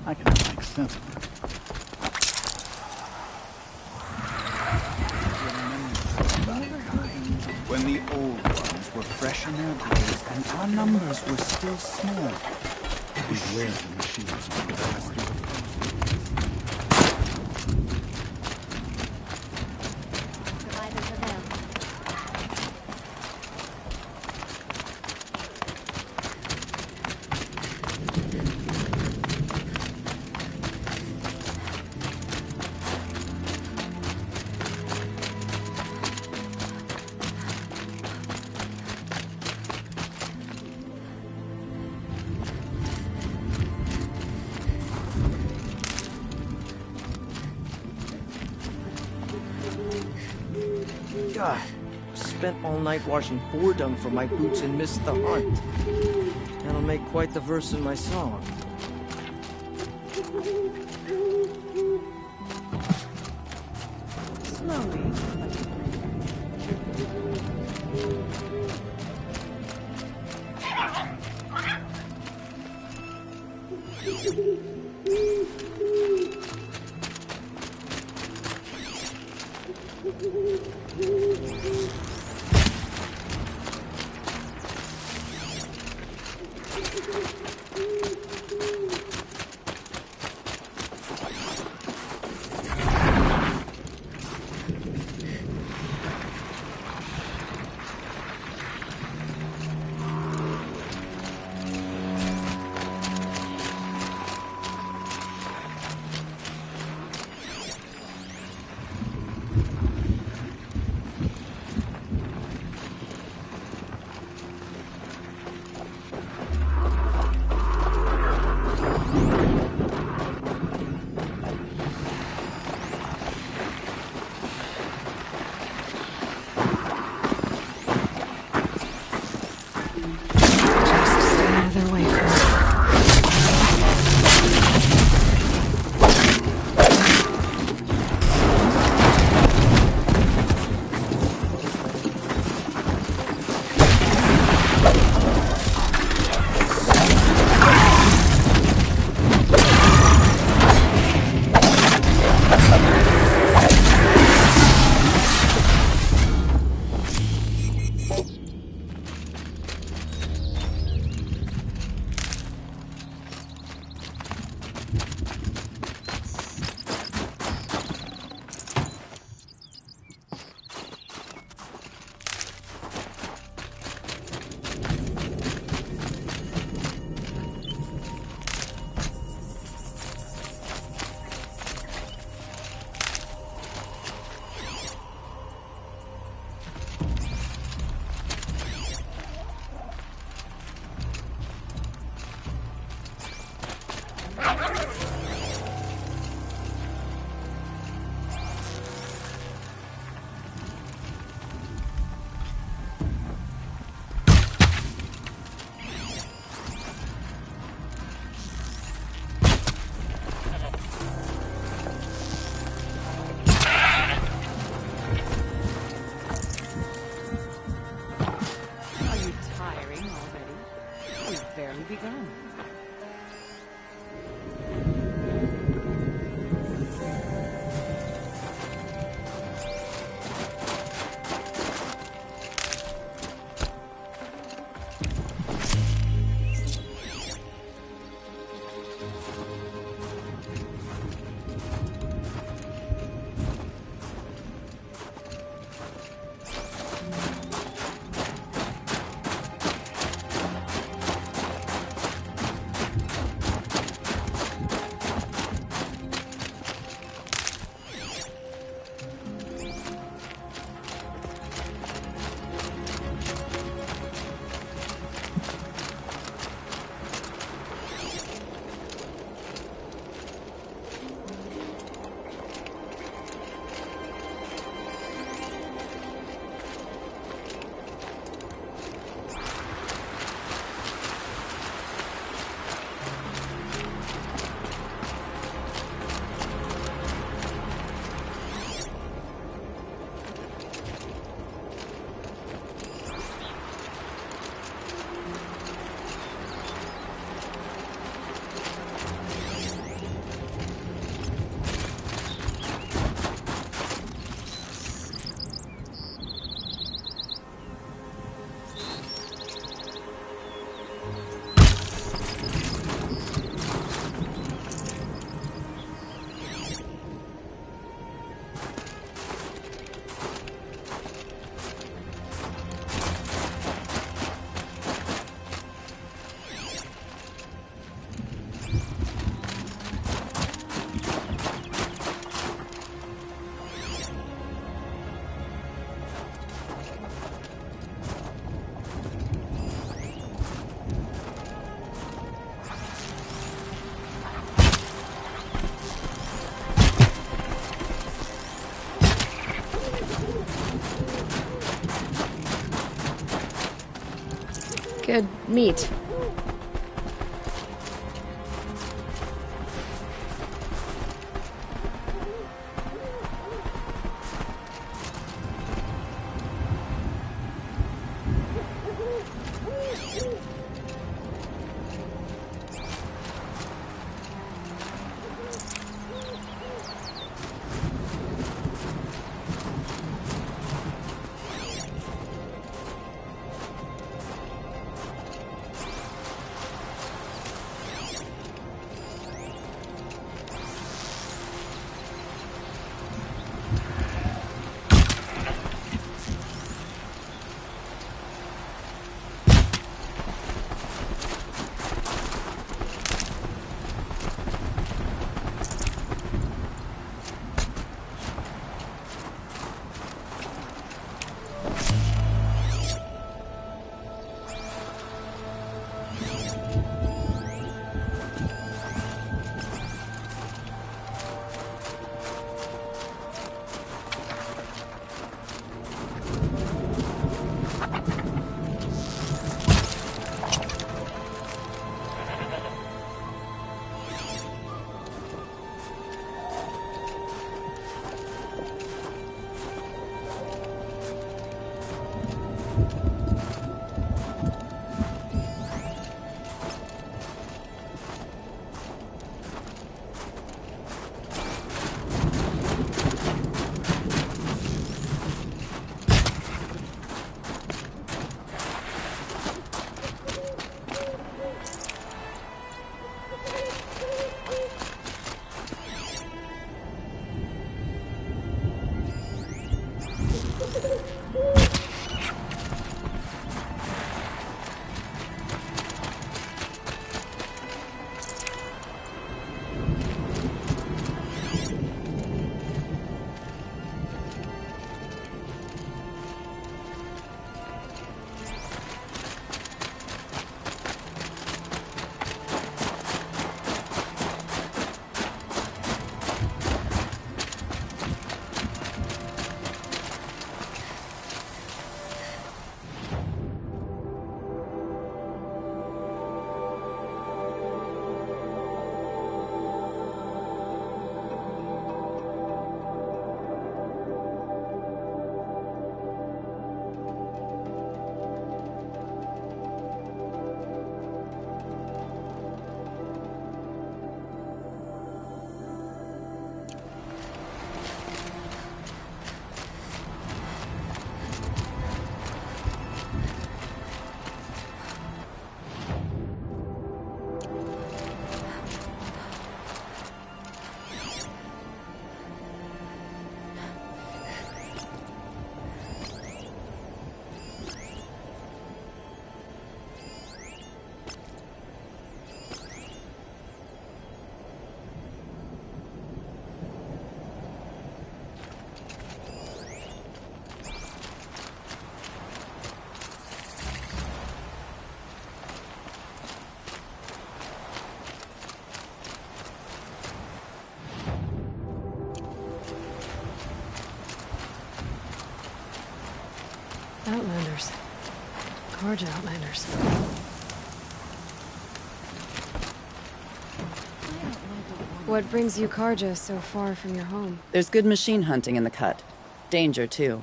I can make sense of it. When the old ones were fresh in their graves and our numbers were still small. Beware the machines will guide us through the God, spent all night washing boar dung for my boots and missed the hunt. That'll make quite the verse in my song. Slowly. begun. Good meat. Outlanders. Karja Outlanders. What brings you Karja so far from your home? There's good machine hunting in the cut. Danger, too.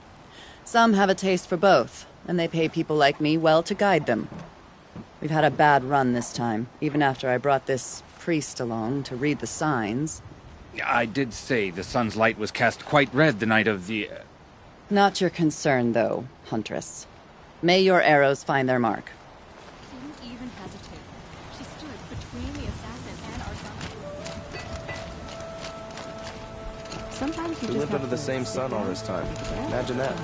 Some have a taste for both, and they pay people like me well to guide them. We've had a bad run this time, even after I brought this priest along to read the signs. I did say the sun's light was cast quite red the night of the... Not your concern, though, Huntress. May your arrows find their mark. Didn't even hesitate. She stood between the assassin and our son. Sometimes we lived under the same sun all this time. Imagine that.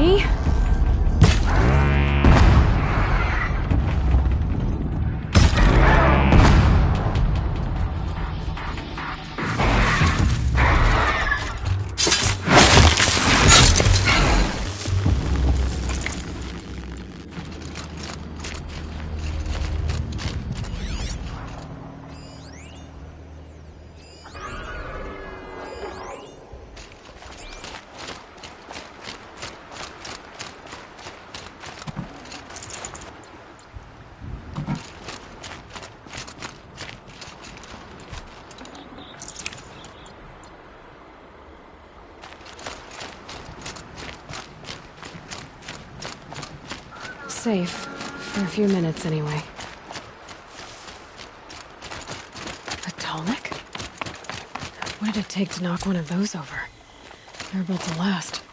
Me? Safe. For a few minutes, anyway. A Tallneck? What did it take to knock one of those over? They're built to last.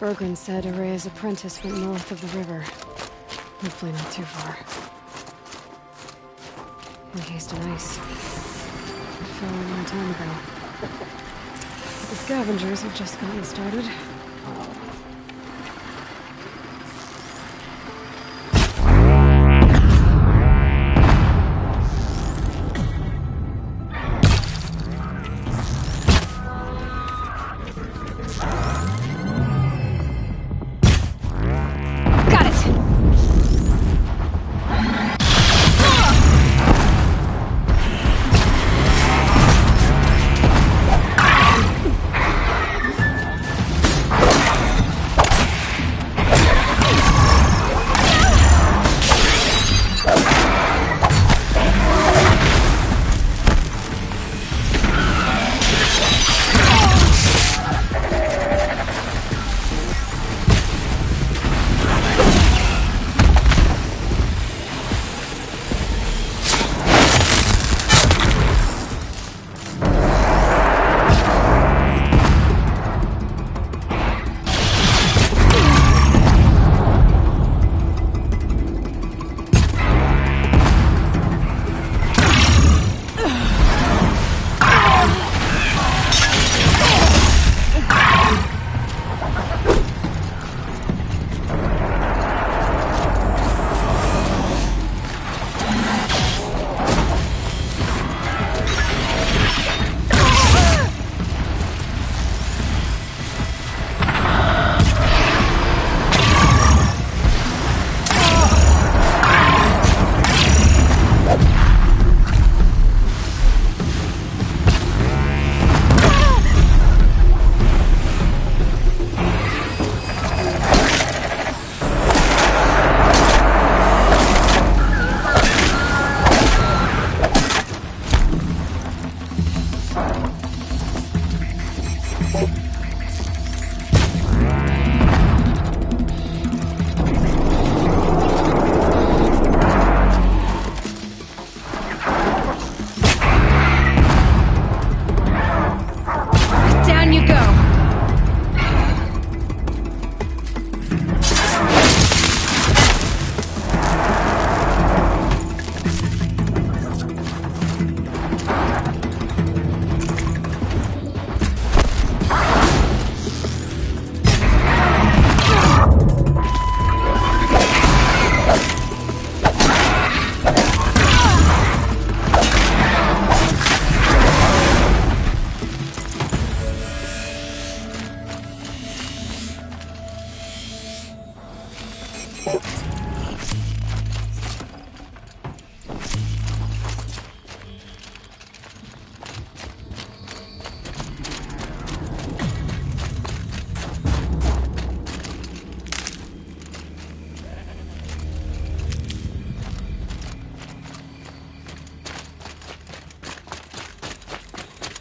Bergren said Araya's apprentice went north of the river. Hopefully not too far. Encased in ice. It fell a long time ago. The scavengers have just gotten started.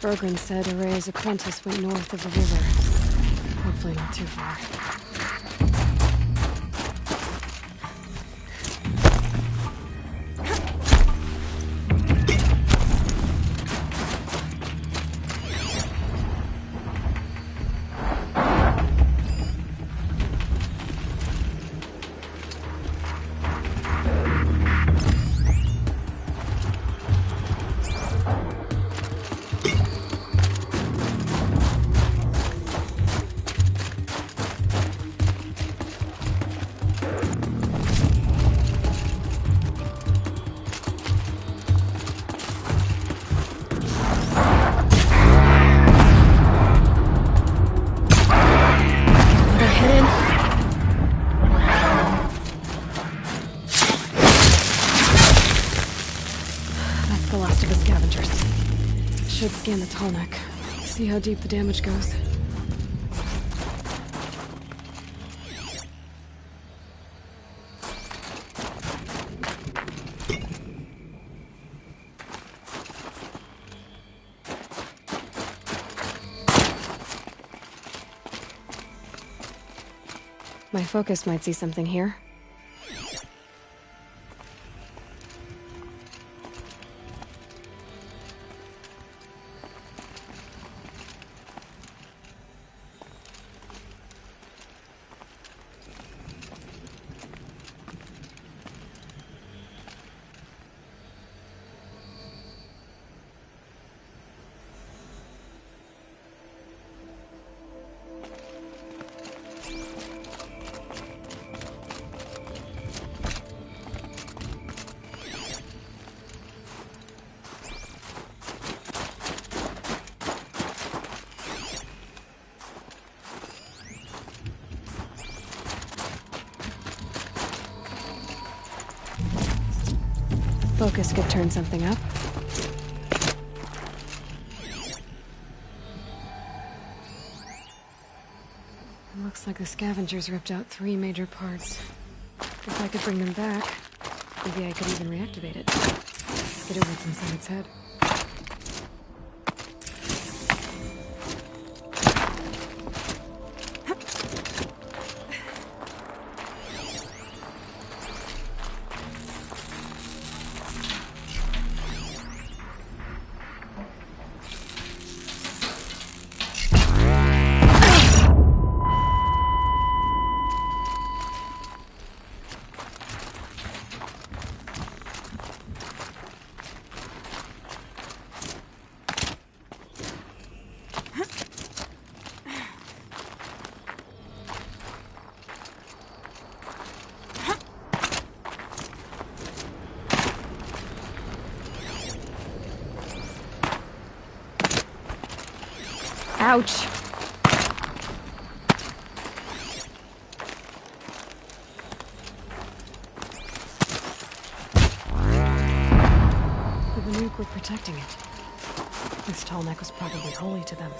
Bergren said Array's apprentice went north of the river. Hopefully not too far. Scan the tall neck. See how deep the damage goes. My focus might see something here. Focus could turn something up. It looks like the scavengers ripped out 3 major parts. If I could bring them back, maybe I could even reactivate it. Get at what's inside its head. Ouch! The Banuk were protecting it. This tall neck was probably holy to them.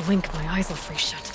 Blink, my eyes will freeze shut.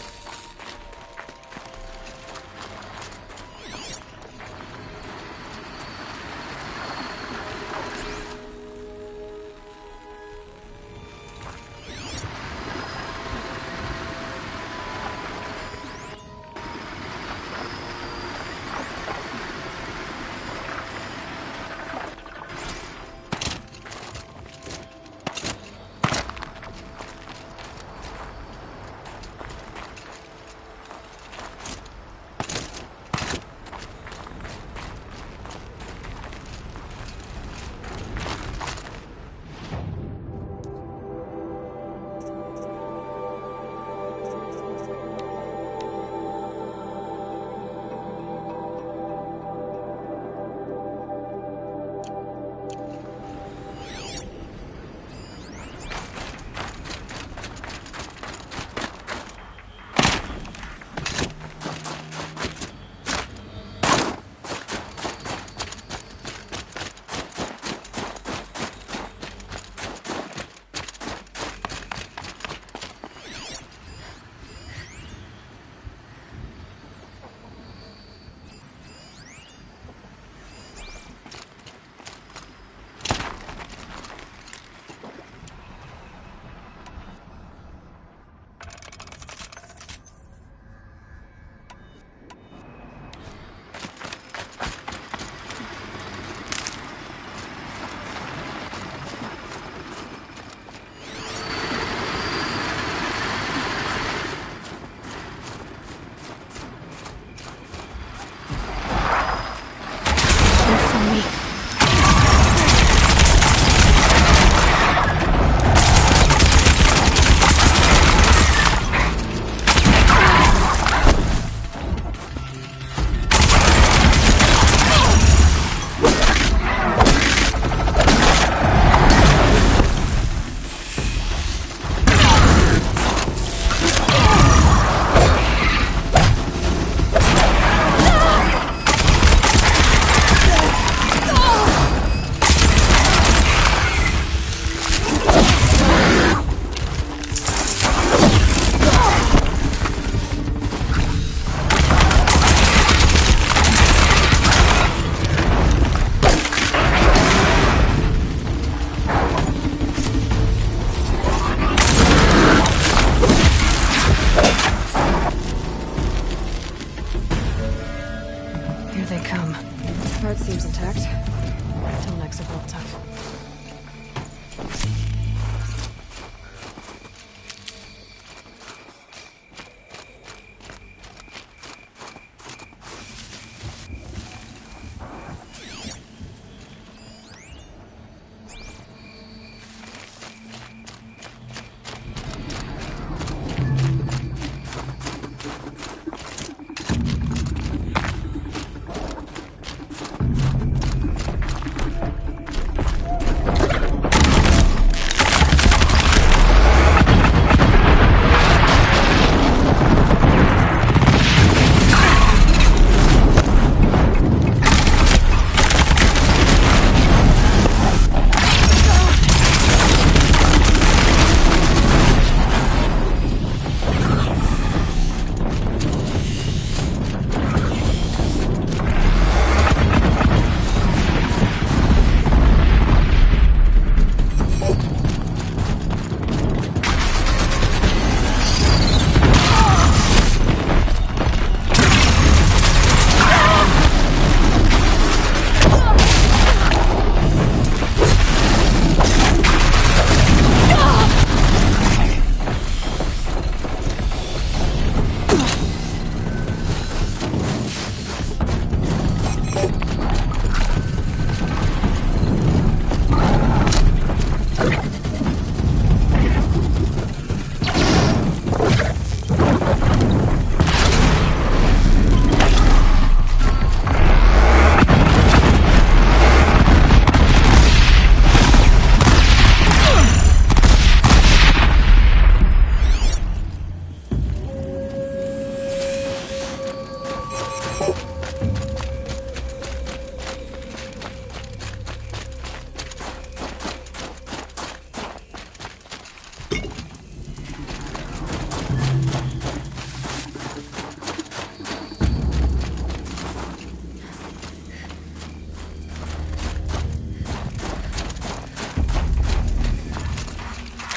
Here they come. Heart seems intact. Till necks are bolt tough.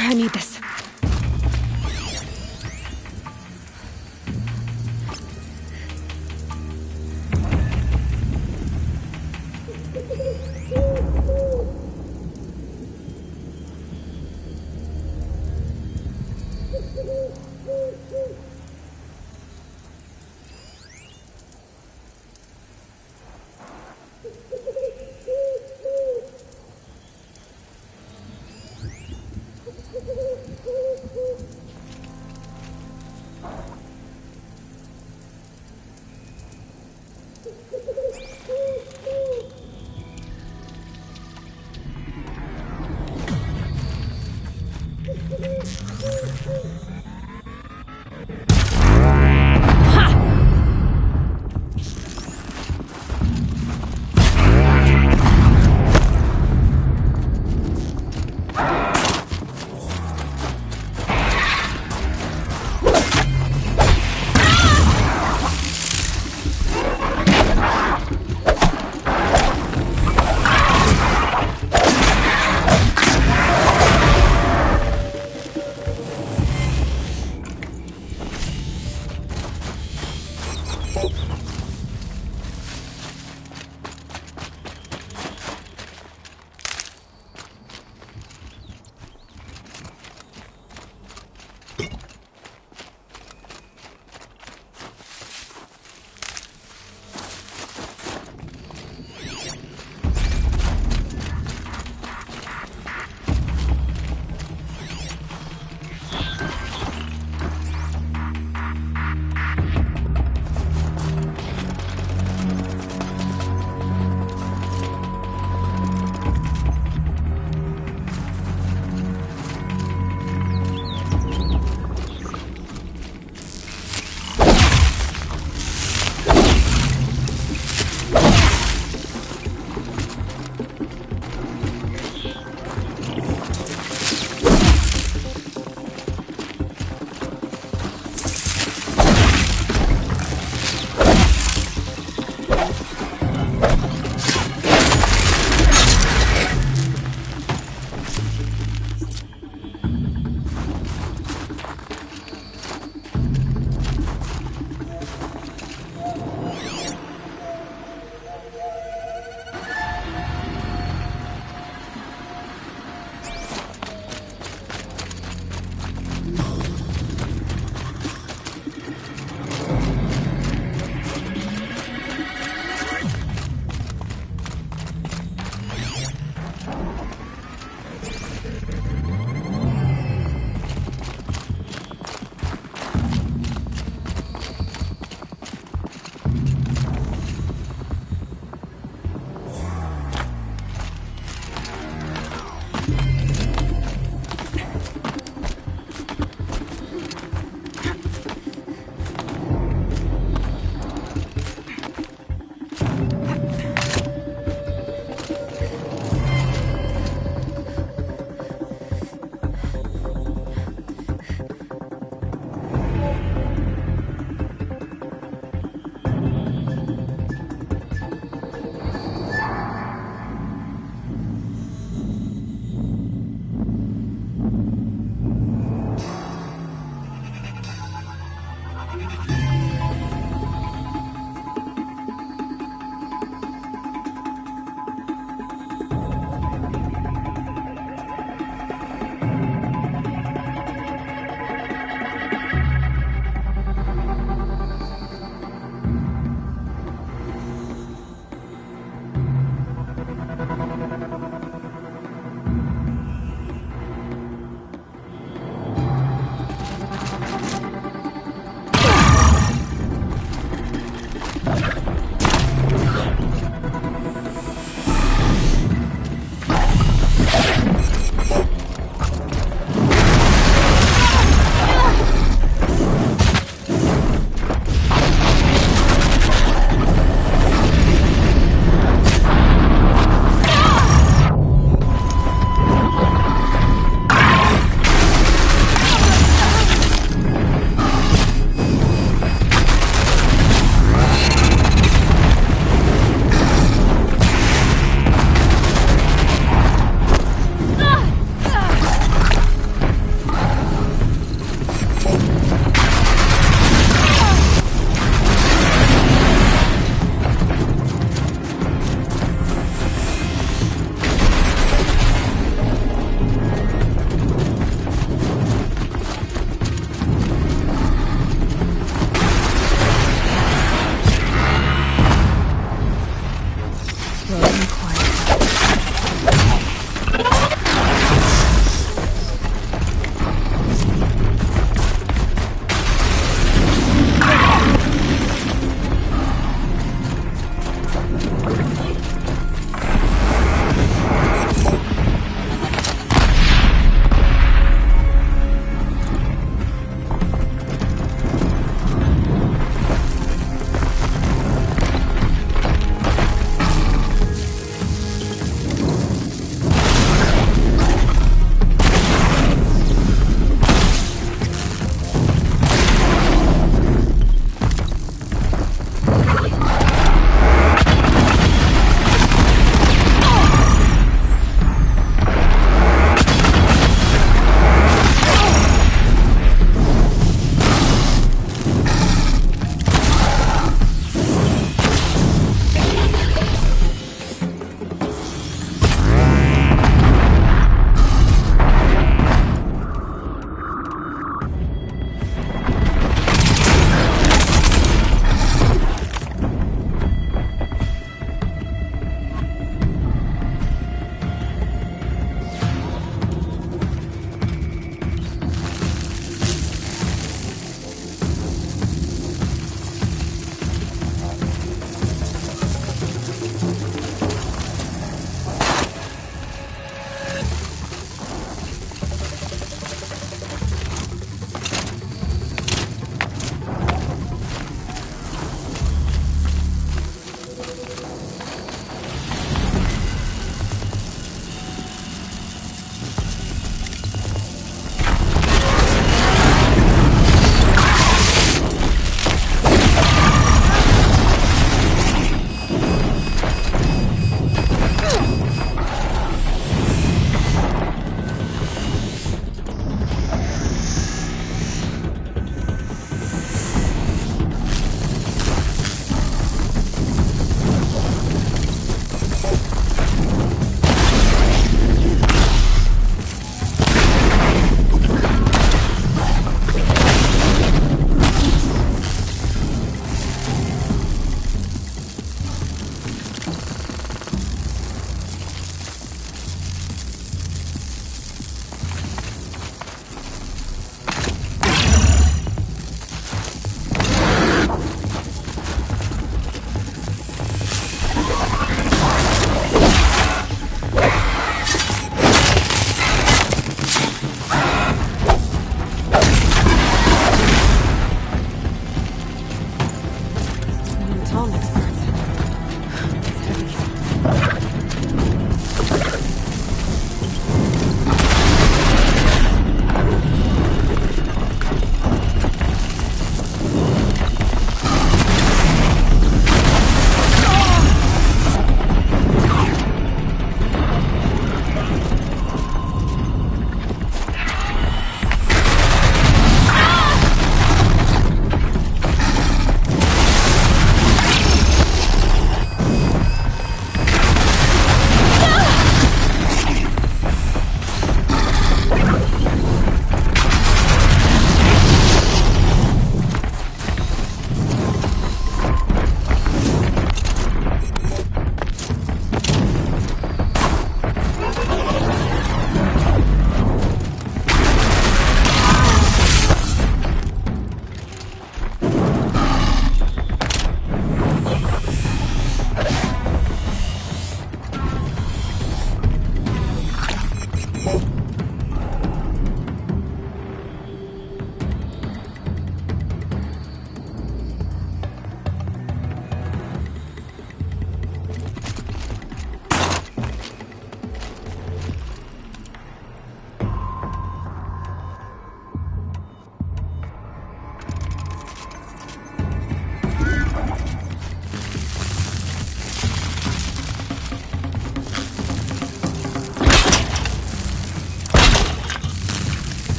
I need this.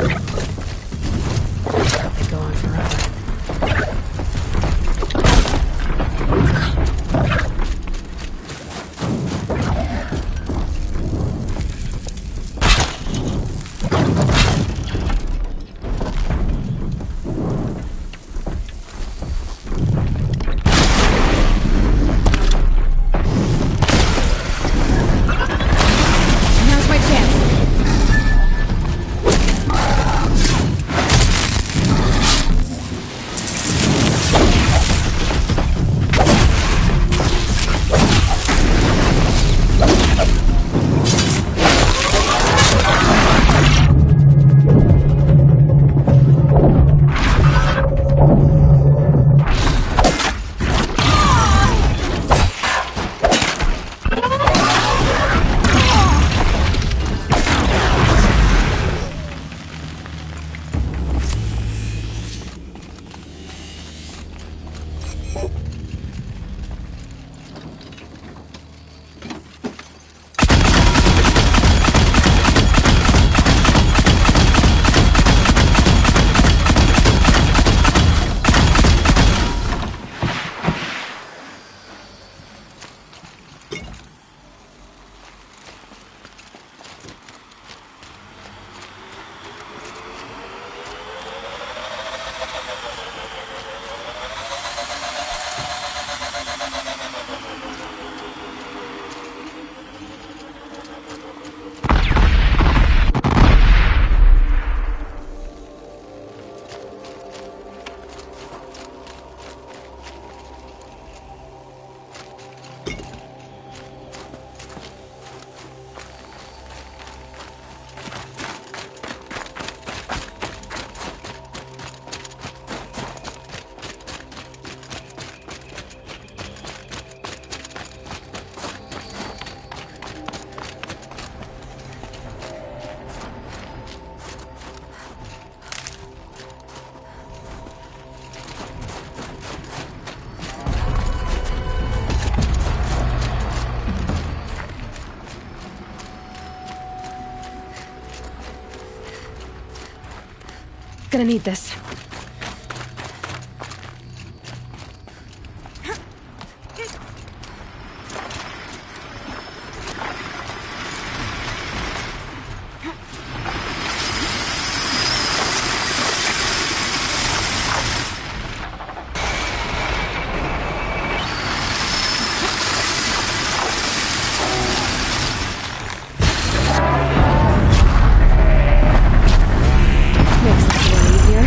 They go on forever. Now's my chance. Gonna need this. Makes it a little easier.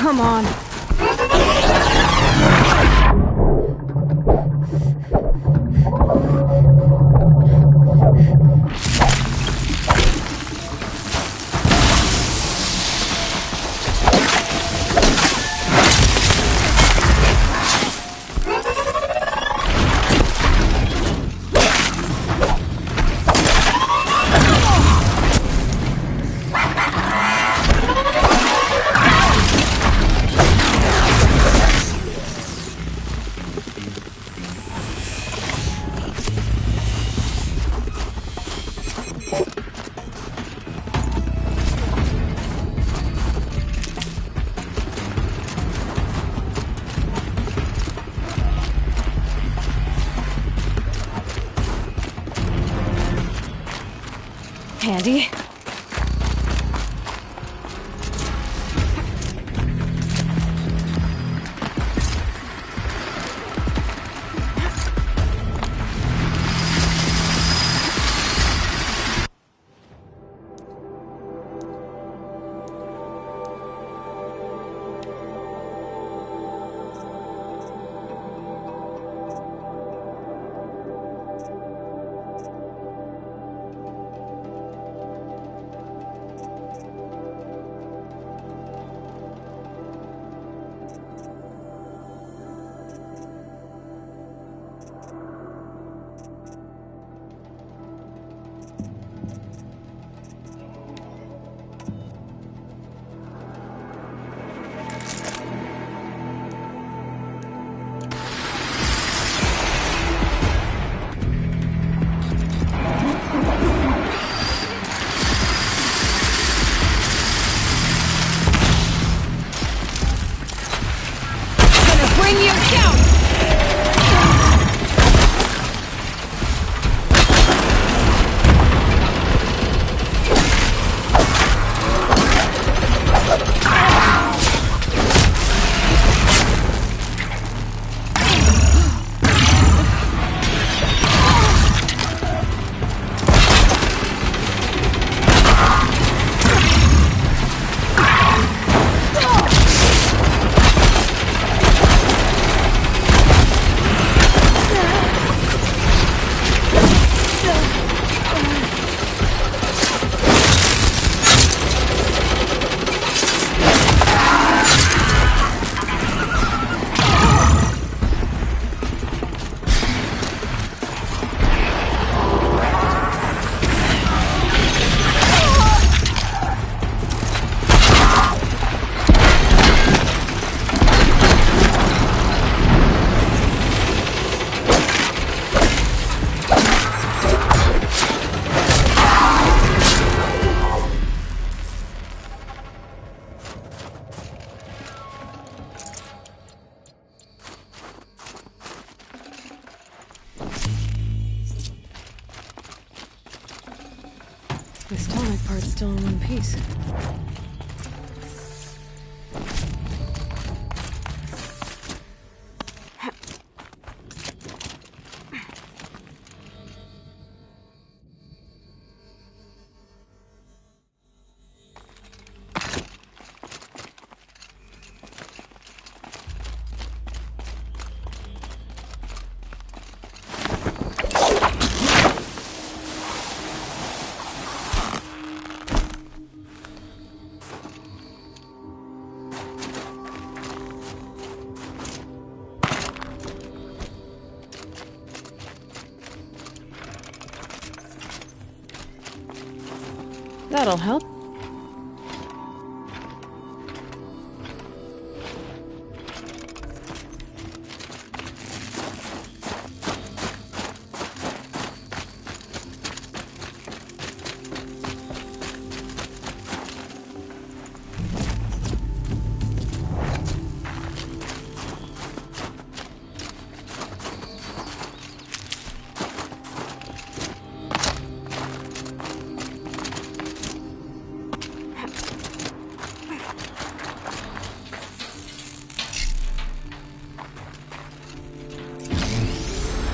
Come on. Handy. Bring you down! The stomach part's still in one piece. That'll help.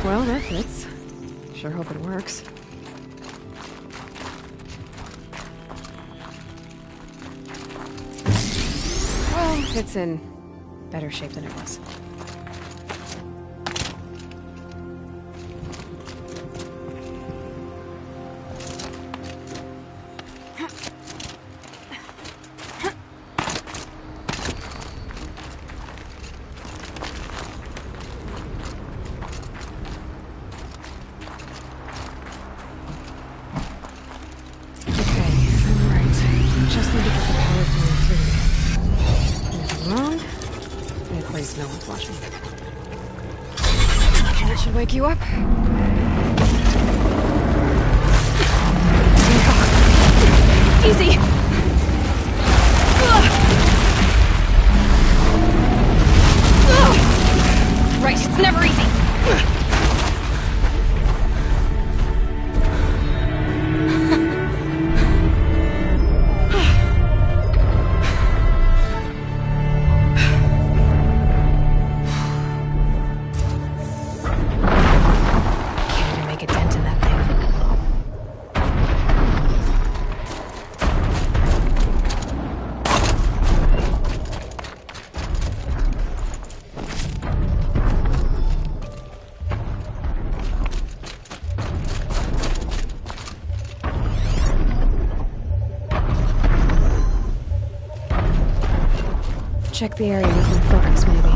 Well, that fits. Sure hope it works. Well, It's in better shape than it was. No one's watching. Okay, it should wake you up. Easy! Right, it's never easy. Check the area with my focus, maybe.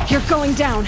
You're going down.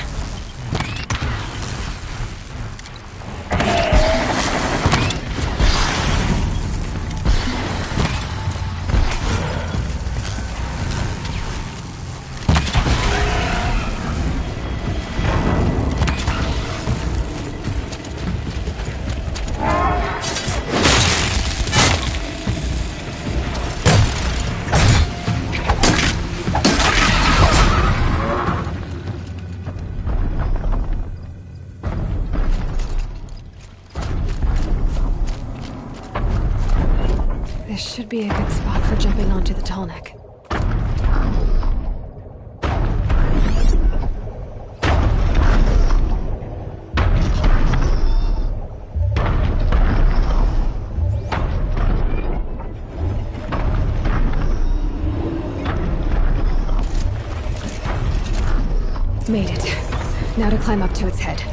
This should be a good spot for jumping onto the tall neck. Made it. Now to climb up to its head.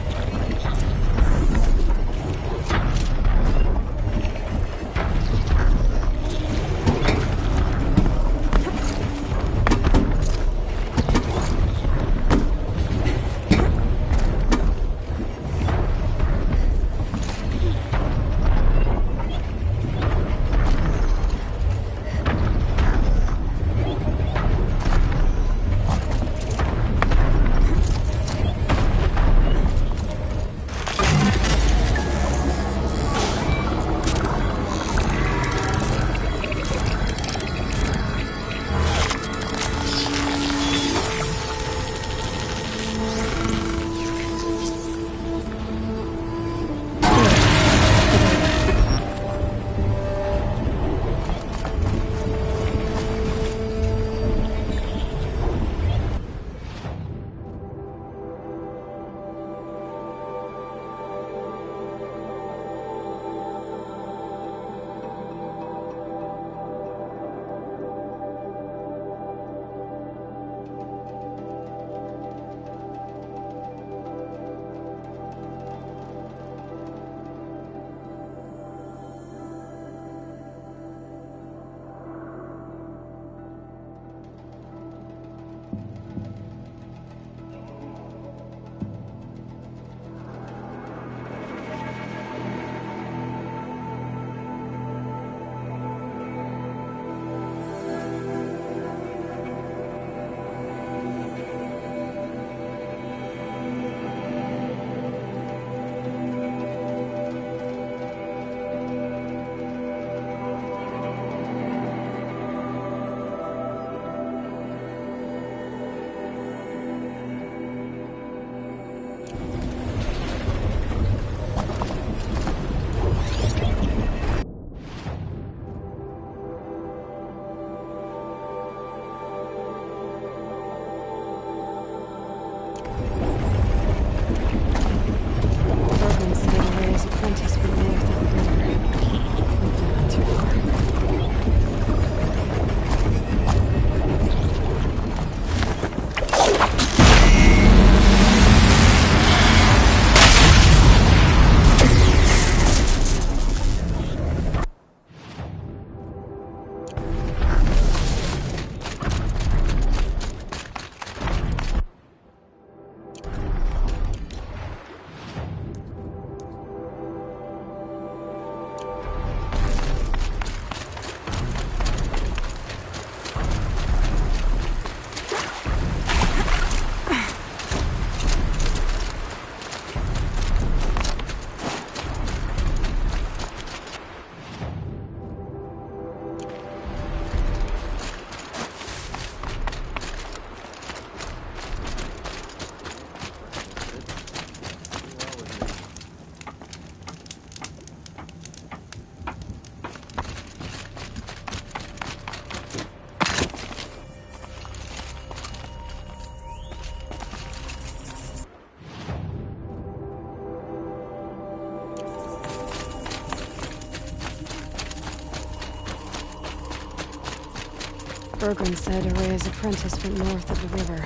Bergren said Araya's apprentice went north of the river.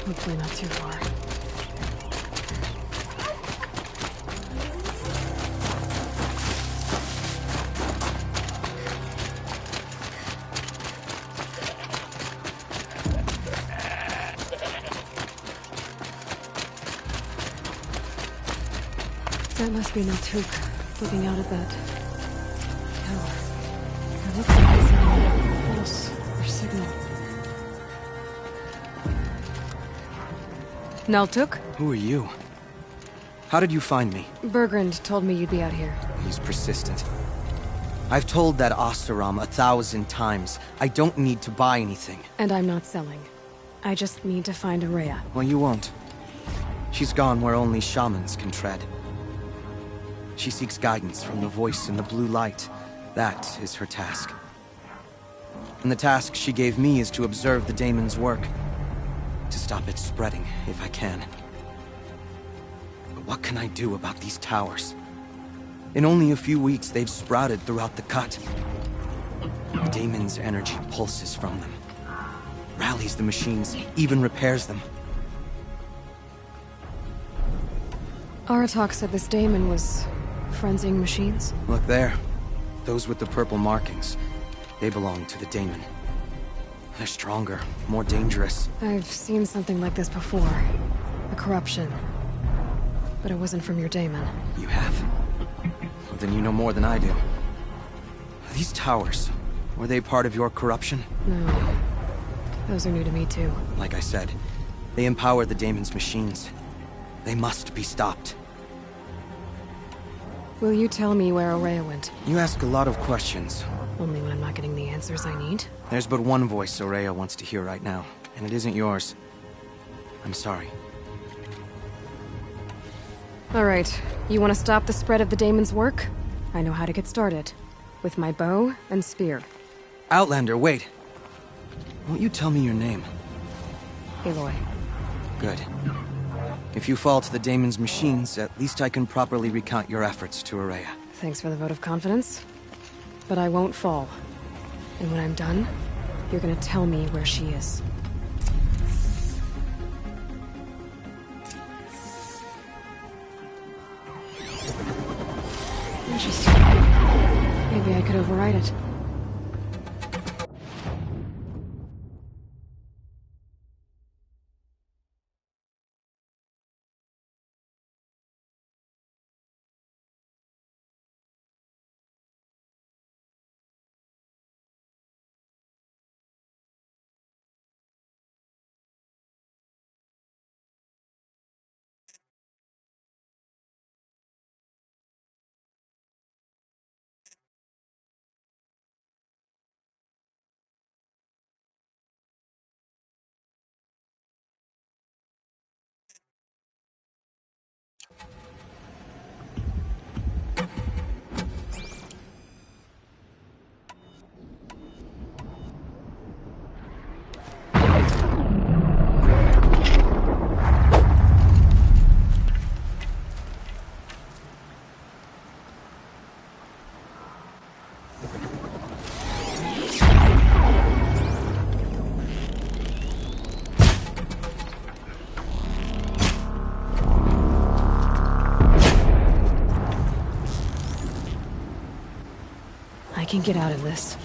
Hopefully not too far. That must be Naltuk, looking out at that tower. It looks like it's a pulse or signal. Naltuk? Who are you? How did you find me? Bergrand told me you'd be out here. He's persistent. I've told that Oseram 1,000 times. I don't need to buy anything. And I'm not selling. I just need to find Araya. Well, you won't. She's gone where only shamans can tread. She seeks guidance from the voice in the blue light. That is her task. And the task she gave me is to observe the daemon's work. To stop it spreading, if I can. But what can I do about these towers? In only a few weeks, they've sprouted throughout the cut. The daemon's energy pulses from them. Rallies the machines, even repairs them. Aratak said this daemon was frenzying machines? Look there. Those with the purple markings. They belong to the daemon. They're stronger, more dangerous. I've seen something like this before. A corruption. But it wasn't from your daemon. You have? Well, then you know more than I do. These towers, were they part of your corruption? No. Those are new to me too. Like I said, they empower the daemon's machines. They must be stopped. Will you tell me where Araya went? You ask a lot of questions. Only when I'm not getting the answers I need? There's but one voice Araya wants to hear right now, and it isn't yours. I'm sorry. Alright, you want to stop the spread of the daemon's work? I know how to get started. With my bow and spear. Outlander, wait. Won't you tell me your name? Aloy. Good. If you fall to the daemon's machines, at least I can properly recount your efforts to Araya. Thanks for the vote of confidence. But I won't fall. And when I'm done, you're gonna tell me where she is. Interesting. Maybe I could override it. I can get out of this.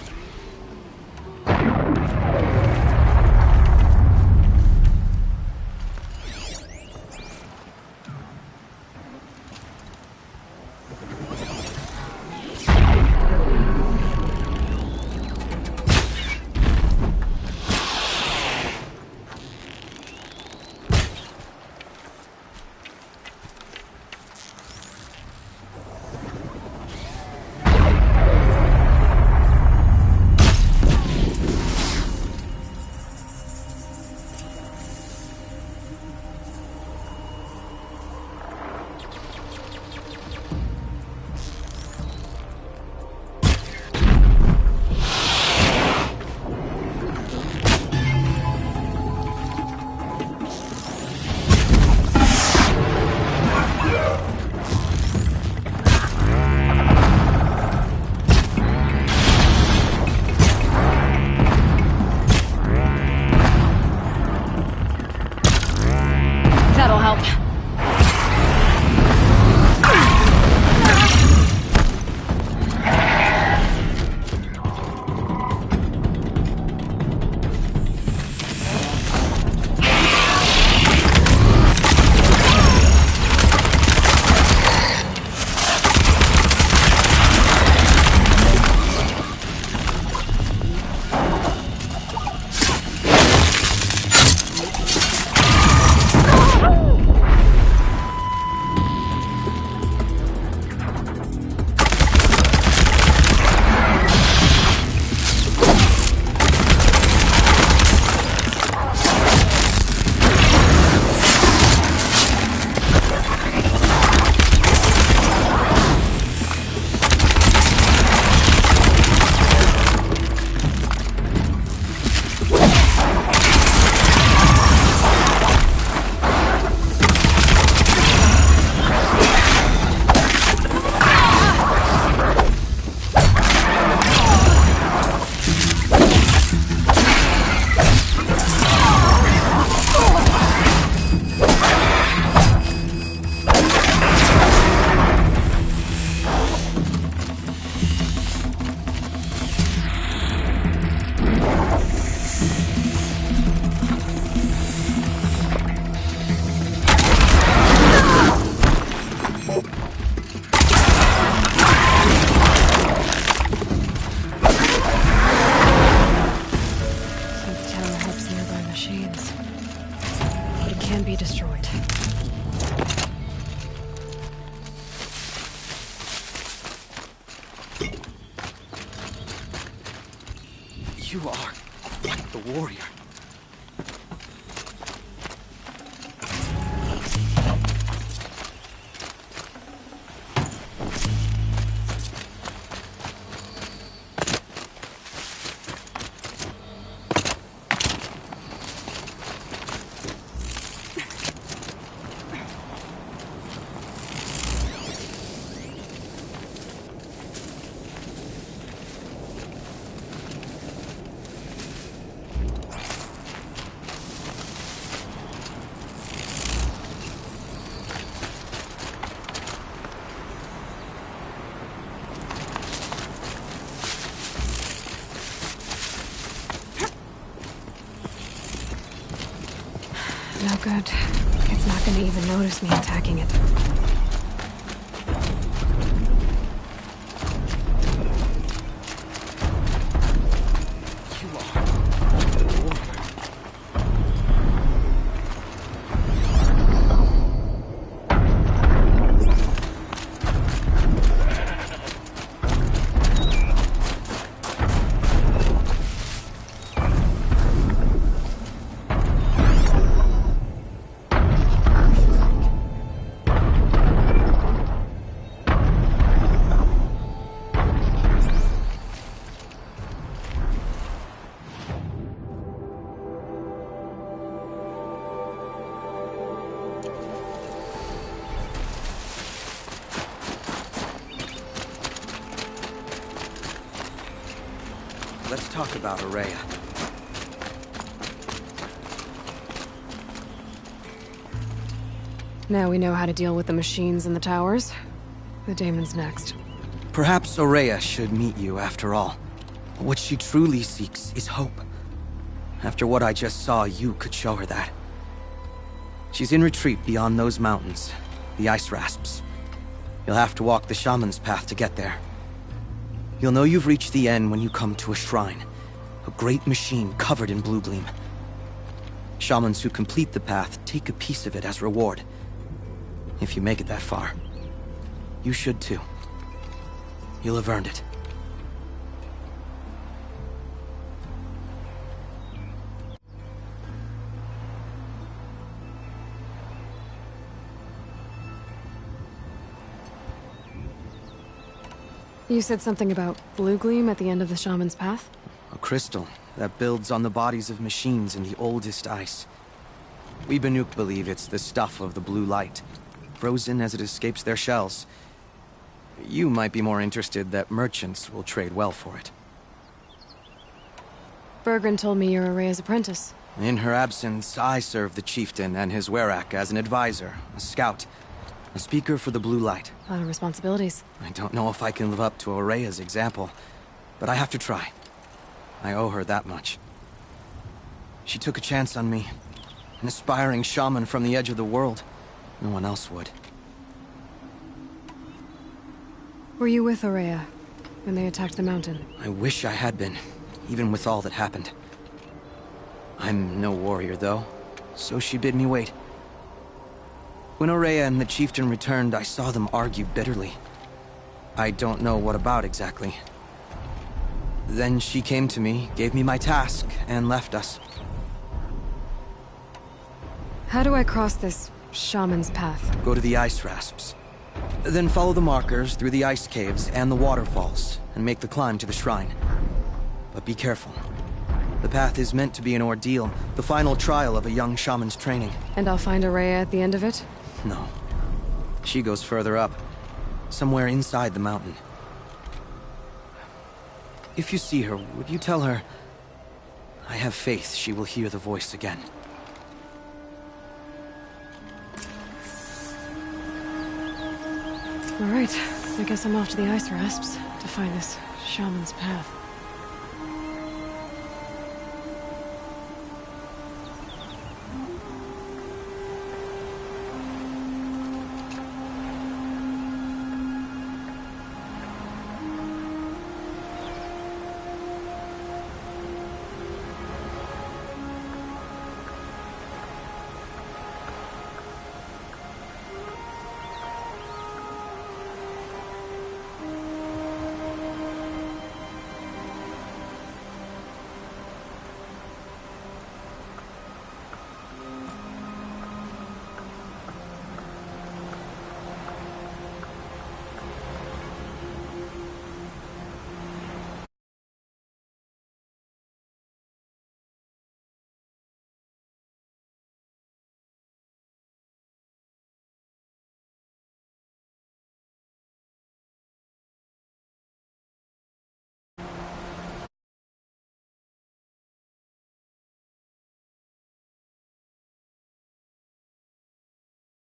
You are quite the warrior. No good. It's not gonna even notice me attacking it. Let's talk about Araya. Now we know how to deal with the machines in the towers. The daemon's next. Perhaps Araya should meet you after all. What she truly seeks is hope. After what I just saw, you could show her that. She's in retreat beyond those mountains, the ice rasps. You'll have to walk the shaman's path to get there. You'll know you've reached the end when you come to a shrine. A great machine covered in blue gleam. Shamans who complete the path take a piece of it as reward. If you make it that far, you should too. You'll have earned it. You said something about blue gleam at the end of the shaman's path? A crystal that builds on the bodies of machines in the oldest ice. We Banuk believe it's the stuff of the blue light, frozen as it escapes their shells. You might be more interested that merchants will trade well for it. Bergren told me you're Araya's apprentice. In her absence, I serve the chieftain and his werak as an advisor, a scout, a speaker for the blue light. A lot of responsibilities. I don't know if I can live up to Araya's example, but I have to try. I owe her that much. She took a chance on me. An aspiring shaman from the edge of the world. No one else would. Were you with Araya when they attacked the mountain? I wish I had been, even with all that happened. I'm no warrior, though, so she bid me wait. When Araya and the chieftain returned, I saw them argue bitterly. I don't know what about exactly. Then she came to me, gave me my task, and left us. How do I cross this shaman's path? Go to the ice rasps. Then follow the markers through the ice caves and the waterfalls, and make the climb to the shrine. But be careful. The path is meant to be an ordeal, the final trial of a young shaman's training. And I'll find Araya at the end of it? No. She goes further up. Somewhere inside the mountain. If you see her, would you tell her... I have faith she will hear the voice again. All right. I guess I'm off to the ice rasps to find this shaman's path.